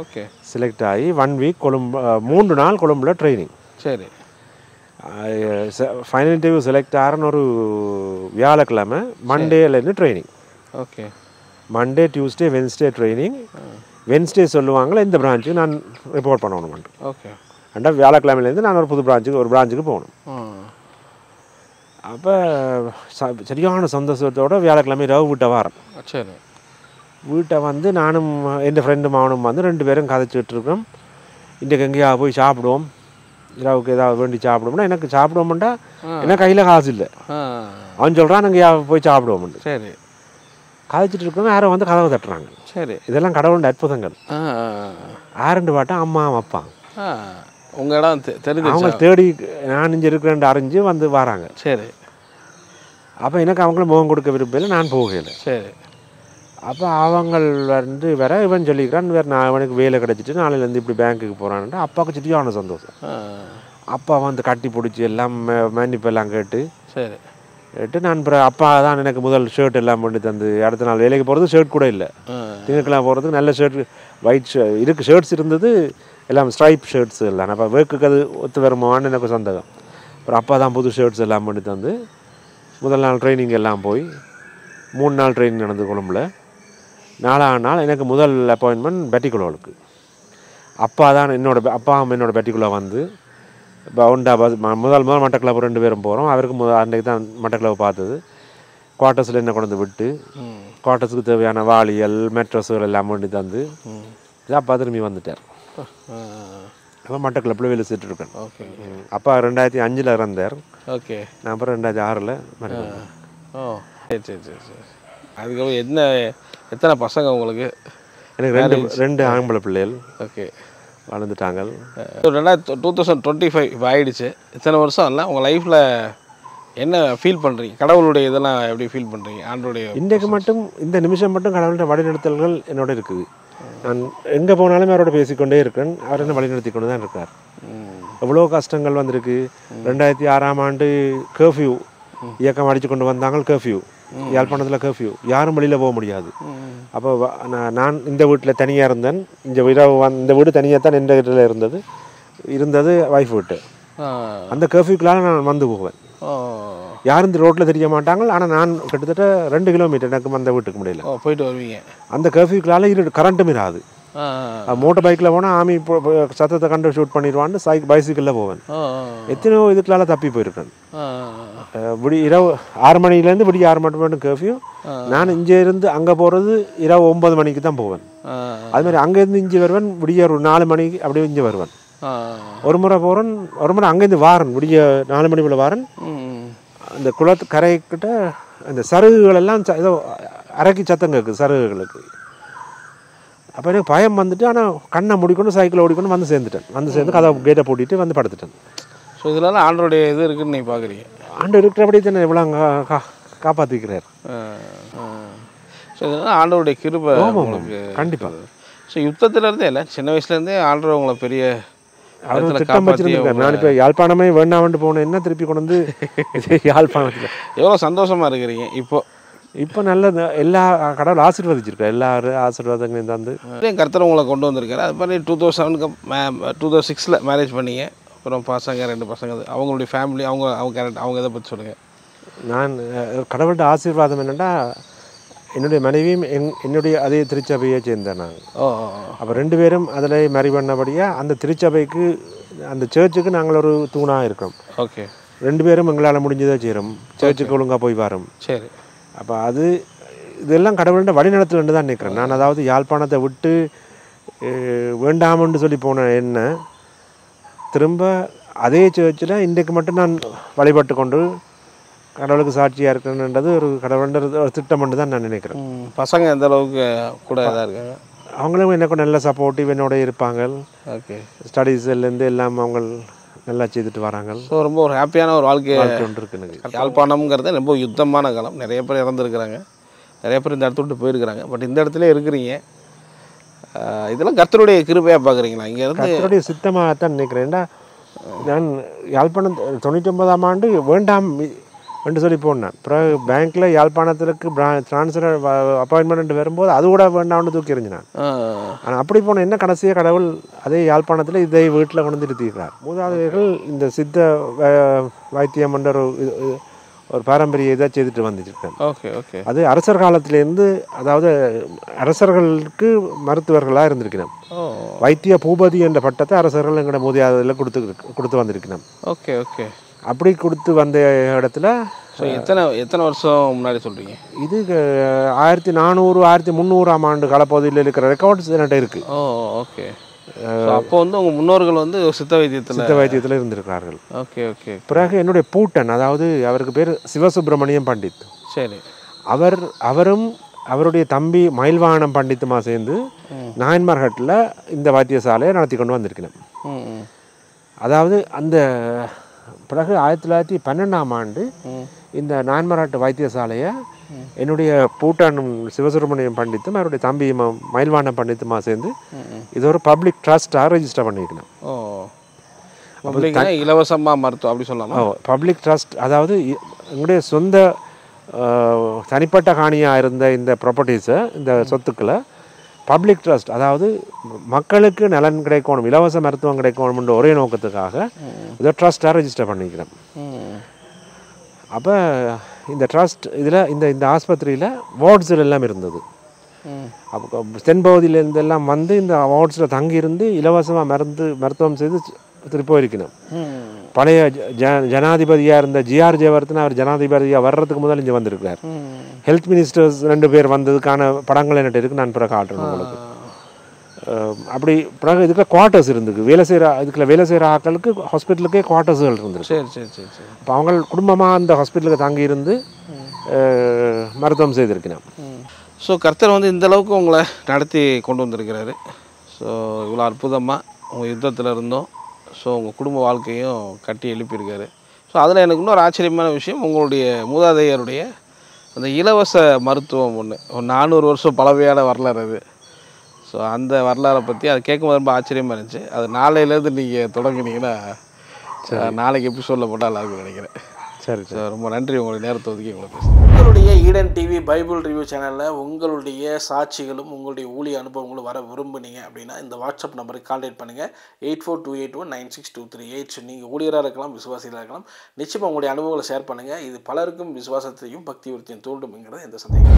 ஓகே. செலக்ட் ஆகி 1 வீக் கொழும்பு 3 நாள் கொழும்புல ட்ரைனிங். சரி. ஃபைனல் இன்டர்வியூ செலக்ட் ஆகிறன்னு ஒரு வியாழக்கிழமை மண்டேலேருந்து training. Okay. Monday Tuesday Wednesday training. Wednesday சொல்லுவாங்களே இந்த பிரான்ச்சுக்கு நான் ரிப்போர்ட் பண்ணணும். ஓகே. அண்டா வியாழக்கிழமையிலேருந்து நான் ஒரு புது பிரான்ச்சுக்கு போகணும். அப்போ சரியான சந்தோஷத்தோடு வியாழக்கிழமை இரவு வீட்டை வரேன். சரி. வீட்டை வந்து நானும் என் ஃப்ரெண்டும் அவனும் வந்து 2 பேரும் கதைச்சிட்டு இருக்கோம். இன்றைக்கு எங்கேயா போய் சாப்பிடுவோம், இரவுக்கு ஏதாவது வேண்டி சாப்பிடுவோம்னா எனக்கு சாப்பிடுவோம்டா எனக்கு கையில் காசு இல்லை. அவன் சொல்கிறான் எங்கேயா போய் சாப்பிடுவோம்னு. சரி. கதைச்சிட்டு இருக்கோம். யாரும் வந்து கதவை தட்டுறாங்க. சரி. இதெல்லாம் கடவுளுடைய அற்புதங்கள். யாருன்னு பார்த்தா அம்மா அப்பா. உங்கள் இடம் தெரிஞ்சு அவங்க தேடி நான் இங்கே இருக்கிறேன் அறிஞ்சு வந்து வராங்க. சரி. அப்போ எனக்கு அவங்களும் முகம் கொடுக்க விரும்பல, நான் போகலை. சரி. அப்போ அவங்க வந்து வேற இவன் சொல்லிக்கிறான் வேறு நான் அவனுக்கு வேலை கிடச்சிட்டு நாளையிலேருந்து இப்படி பேங்க்குக்கு போகிறான்ட்டு அப்பாவுக்கு சரியான சந்தோஷம். அப்பா வந்து கட்டி பிடிச்சி எல்லாம் மன்னிப்பெல்லாம் கேட்டு சரி கேட்டு நான் அப்பா தான் எனக்கு முதல் ஷர்ட் எல்லாம் பண்ணி தந்து அடுத்த நாள் வேலைக்கு போகிறது ஷர்ட் கூட இல்லை. திங்கட்கிழமை போகிறதுக்கு நல்ல ஷர்ட் ஒயிட் இருக்குது ஷர்ட்ஸ் இருந்தது எல்லாம் ஸ்ட்ரைப் ஷர்ட்ஸ் எல்லாம். அப்போ வேர்க்குக்கு அது ஒத்து வருமானு எனக்கு சந்தேகம். அப்புறம் அப்பா தான் புது ஷர்ட்ஸ் எல்லாம் பண்ணி தந்து முதல் நாள் ட்ரைனிங் எல்லாம் போய் 3 நாள் ட்ரைனிங் நடந்து கொழும்புல. 4ஆம் நாள் எனக்கு முதல் அப்பாயின்மெண்ட் பெட்டிக்குலோவுக்கு. அப்பா தான் அப்பாவும் என்னோட பெட்டிக்குலோ வந்து இப்போ ஒண்டா பஸ் முதல் மட்டக்கிளப்பு 2 பேரும் போகிறோம். அவருக்கு அன்றைக்கு தான் மட்டக்கிளப்பு பார்த்தது. குவார்ட்டர்ஸில் என்ன கொண்டு விட்டு குவார்ட்டர்ஸுக்கு தேவையான வாளியல் மெட்ரஸுகள் எல்லாம் வேண்டி தந்து அப்பா திரும்பி வந்துட்டார். அப்போ மட்டக்கிளப்பில் வேலை செஞ்சுட்டு இருக்கேன். ஓகே. அப்பா 2005 இறந்தார். ஓகே. நான் அப்புறம் 2006 சரி சரி சரி சரி. அதுக்கப்புறம் எத்தனை பசங்க உங்களுக்கு? எனக்கு 2 ஆம்பளை பிள்ளைகள். ஓகே. வளர்ந்துட்டாங்க. 2025 இப்போ ஆயிடுச்சு. இத்தனை வருஷம் இல்லை உங்கள் லைஃப்பில் என்ன ஃபீல் பண்ணுறீங்க? கடவுளுடைய இதெல்லாம் எப்படி ஃபீல் பண்ணுறீங்க? ஆண்டோடைய இன்றைக்கு மட்டும் இந்த நிமிஷம் மட்டும் கடவுளுடைய வழிநடத்தல்கள் என்னோட இருக்குது. நான் எங்கே போனாலும் அவரோட பேசிக்கொண்டே இருக்கேன். அவர் என்ன வழிநடத்தி கொண்டு தான் இருக்கார். எவ்வளோ கஷ்டங்கள் வந்திருக்கு. 2006ஆம் ஆண்டு கர்ஃப்யூ இயக்கம் அடித்து கொண்டு வந்தாங்க. கர்ஃப்யூ யாழ்ப்பாணத்தில் கர்ஃப்யூ, யாரும் வெளியில் போக முடியாது. அப்போ நான் இந்த வீட்டில் தனியாக இருந்தேன். இந்த வீடு தனியாக தான் எந்த வீட்டில் இருந்தது வைஃப் வீட்டு. அந்த கர்ஃப்யூக்களால் நான் வந்து போவேன். யாரும் இந்த ரோட்டில் தெரிய மாட்டாங்க. ஆனால் நான் கிட்டத்தட்ட 2 கிலோமீட்டர் எனக்கு அந்த வீட்டுக்கு முடியல போயிட்டு வருவீங்க. அந்த கர்ஃப்யூக்களால் கரண்ட்டும் இராது. மோட்டர் பைக்கில் போனால் ஆமி சத்தத்தை கண்டு ஷூட் பண்ணிடுவான்னு பைசிக்கிளில் போவேன். எத்தனையோ இதுக்களால தப்பி போயிருக்கேன். இரவு 6 மணிலேருந்து விடிய 6 மணி கர்ஃப்யூ. நான் இங்கே இருந்து அங்கே போகிறது இரவு 9 மணிக்கு தான் போவேன். அதுமாதிரி அங்கேருந்து இங்கே வருவேன் விடிய ஒரு 4 மணிக்கு அப்படியே இங்கே வருவேன். ஒரு முறை போகிறேன், ஒரு முறை அங்கேருந்து வாரன் விடிய 4 மணி போல் வாரன். அந்த குளத்து கரைக்கிட்ட அந்த சருகுகள் எல்லாம் ஏதோ அரைக்கி சத்தம் கேட்குது சருகுகளுக்கு. அப்போ எனக்கு பயம் வந்துட்டு, ஆனால் கண்ணை முடிக்கணும் சைக்கிளை ஓடிக்கணும் வந்து சேர்ந்து கதை கேட்டை பூட்டிட்டு வந்து படுத்துட்டேன். ஸோ இதெல்லாம் ஆண்டோடைய இது இருக்குன்னு நீங்கள் பார்க்குறீங்க. ஆண்டு இருக்கிறபடி தானே இவ்வளோ காப்பாற்றிக்கிறார். ஸோ இதெல்லாம் ஆண்டோடைய கிருபை கண்டிப்பாக. ஸோ யுத்தத்துலேருந்தே இல்லை சின்ன வயசுலேருந்தே ஆண்டவர் உங்களை பெரிய அவர் திட்டம் வச்சுருந்துருக்காரு. நான் இப்போ யாழ்ப்பாணமே வேண்டாமட்டு போனேன், என்ன திருப்பி கொண்டு வந்து யாழ்ப்பாணத்தில் எவ்வளோ சந்தோஷமாக இருக்கிறீங்க. இப்போ நல்ல எல்லா கடவுள் ஆசீர்வதிச்சிருக்கேன். எல்லாரும் ஆசீர்வாதங்களையும் தந்து கர்த்தர் உங்களை கொண்டு வந்திருக்காரு. அது மாதிரி 2006 மேரேஜ் பண்ணிங்க. அப்புறம் பசங்க 2 பசங்க, அவங்களுடைய ஃபேமிலி அவங்க கரெக்ட் அவங்க இதை பற்றி சொல்லுங்கள். நான் கடவுள்கிட்ட ஆசீர்வாதம் என்னென்னா என்னுடைய மனைவியும் என்னுடைய அதே திருச்சபையை சேர்ந்தேன் நாங்கள். ஓ அப்போ 2 பேரும் அதில் மேரி பண்ணபடியாக அந்த திருச்சபைக்கு அந்த சர்ச்சுக்கு நாங்கள் ஒரு தூணாக இருக்கோம். ஓகே. 2 பேரும் எங்களால் முடிஞ்சதாக செய்கிறோம். சர்ச்சுக்கு ஒழுங்காக போய் வரோம். சரி. அப்போ அது இதெல்லாம் கடவுள்கிட்ட வழிநடத்தலன்னு தான் நினைக்கிறேன் நான். அதாவது யாழ்ப்பாணத்தை விட்டு வேண்டாமன்னு சொல்லி போன என்ன திரும்ப அதே சர்ச்சில் இன்றைக்கு மட்டும் நான் வழிபட்டு கொண்டு கடவுளுக்கு சாட்சியாக இருக்கணுன்றது ஒரு கடவுள்ன்ற ஒரு திட்டம்னு தான் நான் நினைக்கிறேன். பசங்க எந்த அளவுக்கு கூட இதாக இருக்காங்க? அவங்களும் எனக்கு நல்ல சப்போர்ட்டிவ் என்னோட இருப்பாங்க. ஓகே. ஸ்டடீஸ்லேருந்து எல்லாம் அவங்க நல்லா செய்துட்டு வராங்க. ஸோ ரொம்ப ஒரு ஹாப்பியான ஒரு வாழ்க்கை ஒன்று இருக்குன்னு. யாழ்ப்பாணம்ங்கிறது ரொம்ப யுத்தமான காலம். நிறைய பேர் இறந்துருக்குறாங்க, நிறைய பேர் இந்த இடத்த விட்டு போயிருக்கிறாங்க. பட் இந்த இடத்துல இருக்கிறீங்க. இதெல்லாம் கர்த்தருடைய கிருபையாக பார்க்குறீங்களா? இங்கே இருந்து கர்த்தருடைய சித்தமாக தான் நினைக்கிறேன். ஏன்னா நான் யாழ்ப்பாணம் 99ஆம் ஆண்டு வேண்டாம் என்று சொல்லி போனேன். பிறகு பேங்க்கில் யாழ்ப்பாணத்துக்கு ட்ரான்ஸ்ஃபர் அப்பாயின்மெண்ட் வரும்போது அது கூட வேண்டாம்னு தூக்கி எறிஞ்சினான். ஆனால் அப்படி போன என்ன கடைசியாக கடவுள் அதே யாழ்ப்பாணத்தில் இதை வீட்டில் கொண்டு வந்து நிறுத்திக்கிறார். மூதாதையர்கள் இந்த சித்த வைத்தியம் என்ற ஒரு பாரம்பரிய இதாக செய்துட்டு வந்துட்டுருக்கேன். Okay okay. அது அரசர் காலத்திலேருந்து, அதாவது அரசர்களுக்கு மருத்துவர்களாக இருந்திருக்கணும். வைத்திய பூபதி என்ற பட்டத்தை அரசர்கள் எங்களோட மூதாதையில் கொடுத்து வந்திருக்கணும். Okay okay. அப்படி கொடுத்து வந்த இடத்துல எத்தனை வருஷம் முன்னாடி சொல்கிறீங்க? இது 1400 1300ஆம் ஆண்டு காலப்பகுதியில் இருக்கிற ரெக்கார்ட்ஸ் என்கிட்ட இருக்குது. ஓ ஓகே. அப்போ வந்து உங்கள் முன்னோர்கள் வந்து சித்த வைத்தியத்தில் இருந்திருக்கிறார்கள். Okay okay. பிறகு என்னுடைய பூட்டன், அதாவது அவருக்கு பேர் சிவசுப்பிரமணியம் பண்டித். சரி. அவரும் அவருடைய தம்பி மயில்வானம் பண்டித்துமா சேர்ந்து நாயன்மார்கட்டில் இந்த வைத்தியசாலையை நடத்தி கொண்டு வந்திருக்கணும். அதாவது அந்த பிறகு 1912ஆம் ஆண்டு இந்த நாயன்மார்கட்டு வைத்தியசாலையை என்னுடைய பூட்டானும் சிவசுப்பிரமணியம் பண்டித்தும் அவருடைய தம்பி மயில்வானம் பண்டித்துமா சேர்ந்து இது ஒரு பப்ளிக் ட்ரஸ்ட்டாக ரெஜிஸ்டர் பண்ணியிருக்கணும். இலவசமாக மருத்துவம் அப்படி சொல்லலாம். பப்ளிக் ட்ரஸ்ட், அதாவது எங்களுடைய சொந்த தனிப்பட்ட காணியாக இருந்த இந்த ப்ராப்பர்ட்டிஸை, இந்த சொத்துக்களை பப்ளிக் ட்ரஸ்ட், அதாவது மக்களுக்கு நலன் கிடைக்கணும், இலவச மருத்துவம் கிடைக்கணும்ன்ற ஒரே நோக்கத்துக்காக இதை ட்ரஸ்ட்டாக ரெஜிஸ்டர் பண்ணிக்கிறேன். அப்போ இந்த ட்ரஸ்ட் இதில் இந்த ஆஸ்பத்திரியில் வார்ட்ஸில் எல்லாம் இருந்தது. அப்போ தென்பகுதியிலேருந்து எல்லாம் வந்து இந்த வார்ட்ஸில் தங்கியிருந்து இலவசமாக மருத்துவம் செய்து திருப்பி போயிருக்கணும். பழைய ஜனாதிபதியாக இருந்த ஜிஆர் ஜெயவர்தன் அவர் ஜனாதிபதியாக வர்றதுக்கு முதல் இங்கே வந்திருக்கிறார். ஹெல்த் மினிஸ்டர்ஸ் 2 பேர் வந்ததுக்கான படங்கள் என்கிட்ட இருக்குது, நான் பிறகு காட்டுறேன் உங்களுக்கு. அப்படி பிறகு இதுக்குள்ள குவார்ட்டர்ஸ் இருந்துருக்கு. வேலை செய்கிற ஆட்களுக்கு ஹாஸ்பிட்டலுக்கே குவார்ட்டர்ஸுகள் இருந்துருக்கு. சரி சரி சரி சரி. இப்போ அவங்க குடும்பமாக அந்த ஹாஸ்பிட்டலுக்கு தங்கி இருந்து மருத்துவம் செய்திருக்கணும். ஸோ கர்த்தர் வந்து இந்த அளவுக்கு உங்களை நடத்தி கொண்டு வந்திருக்கிறாரு. ஸோ இவ்வளோ அற்புதமாக உங்கள் யுத்தத்தில் இருந்தோம். ஸோ உங்கள் குடும்ப வாழ்க்கையும் கட்டி எழுப்பியிருக்காரு. ஸோ அதில் எனக்கு இன்னொரு ஆச்சரியமான விஷயம், உங்களுடைய மூதாதையருடைய அந்த இலவச மருத்துவம் ஒன்று 400 வருஷம் பழமையான வரலாறு அது. ஸோ அந்த வரலாறை பற்றி அதை கேட்கும்போது ரொம்ப ஆச்சரியமாக இருந்துச்சு. அது நாளையிலேருந்து நீங்கள் தொடங்கினீங்கன்னா நாளைக்கு எபிசோடில் போட்டால் நல்லாயிருக்கும்னு நினைக்கிறேன். சரி சார், ரொம்ப நன்றி உங்களுடைய நேரத்தை ஒதுக்கி உங்களை பேசுகிறேன். உங்களுடைய ஈடன் டிவி பைபிள் ரிவ்யூ சேனலில் உங்களுடைய சாட்சிகளும் உங்களுடைய ஊழிய அனுபவங்களும் வர விரும்புனீங்க அப்படின்னா இந்த வாட்ஸ்அப் நம்பருக்கு கான்டாக்ட் பண்ணுங்கள். 8428196238. நீங்கள் ஊழியராக இருக்கலாம், விசுவாசிகளாக இருக்கலாம். நிச்சயமாக உங்களுடைய அனுபவங்களை ஷேர் பண்ணுங்கள். இது பலருக்கும் விசுவாசத்தையும் பக்தி விருத்தியும் தூண்டும்ங்கிறது எந்த சந்தேகம்.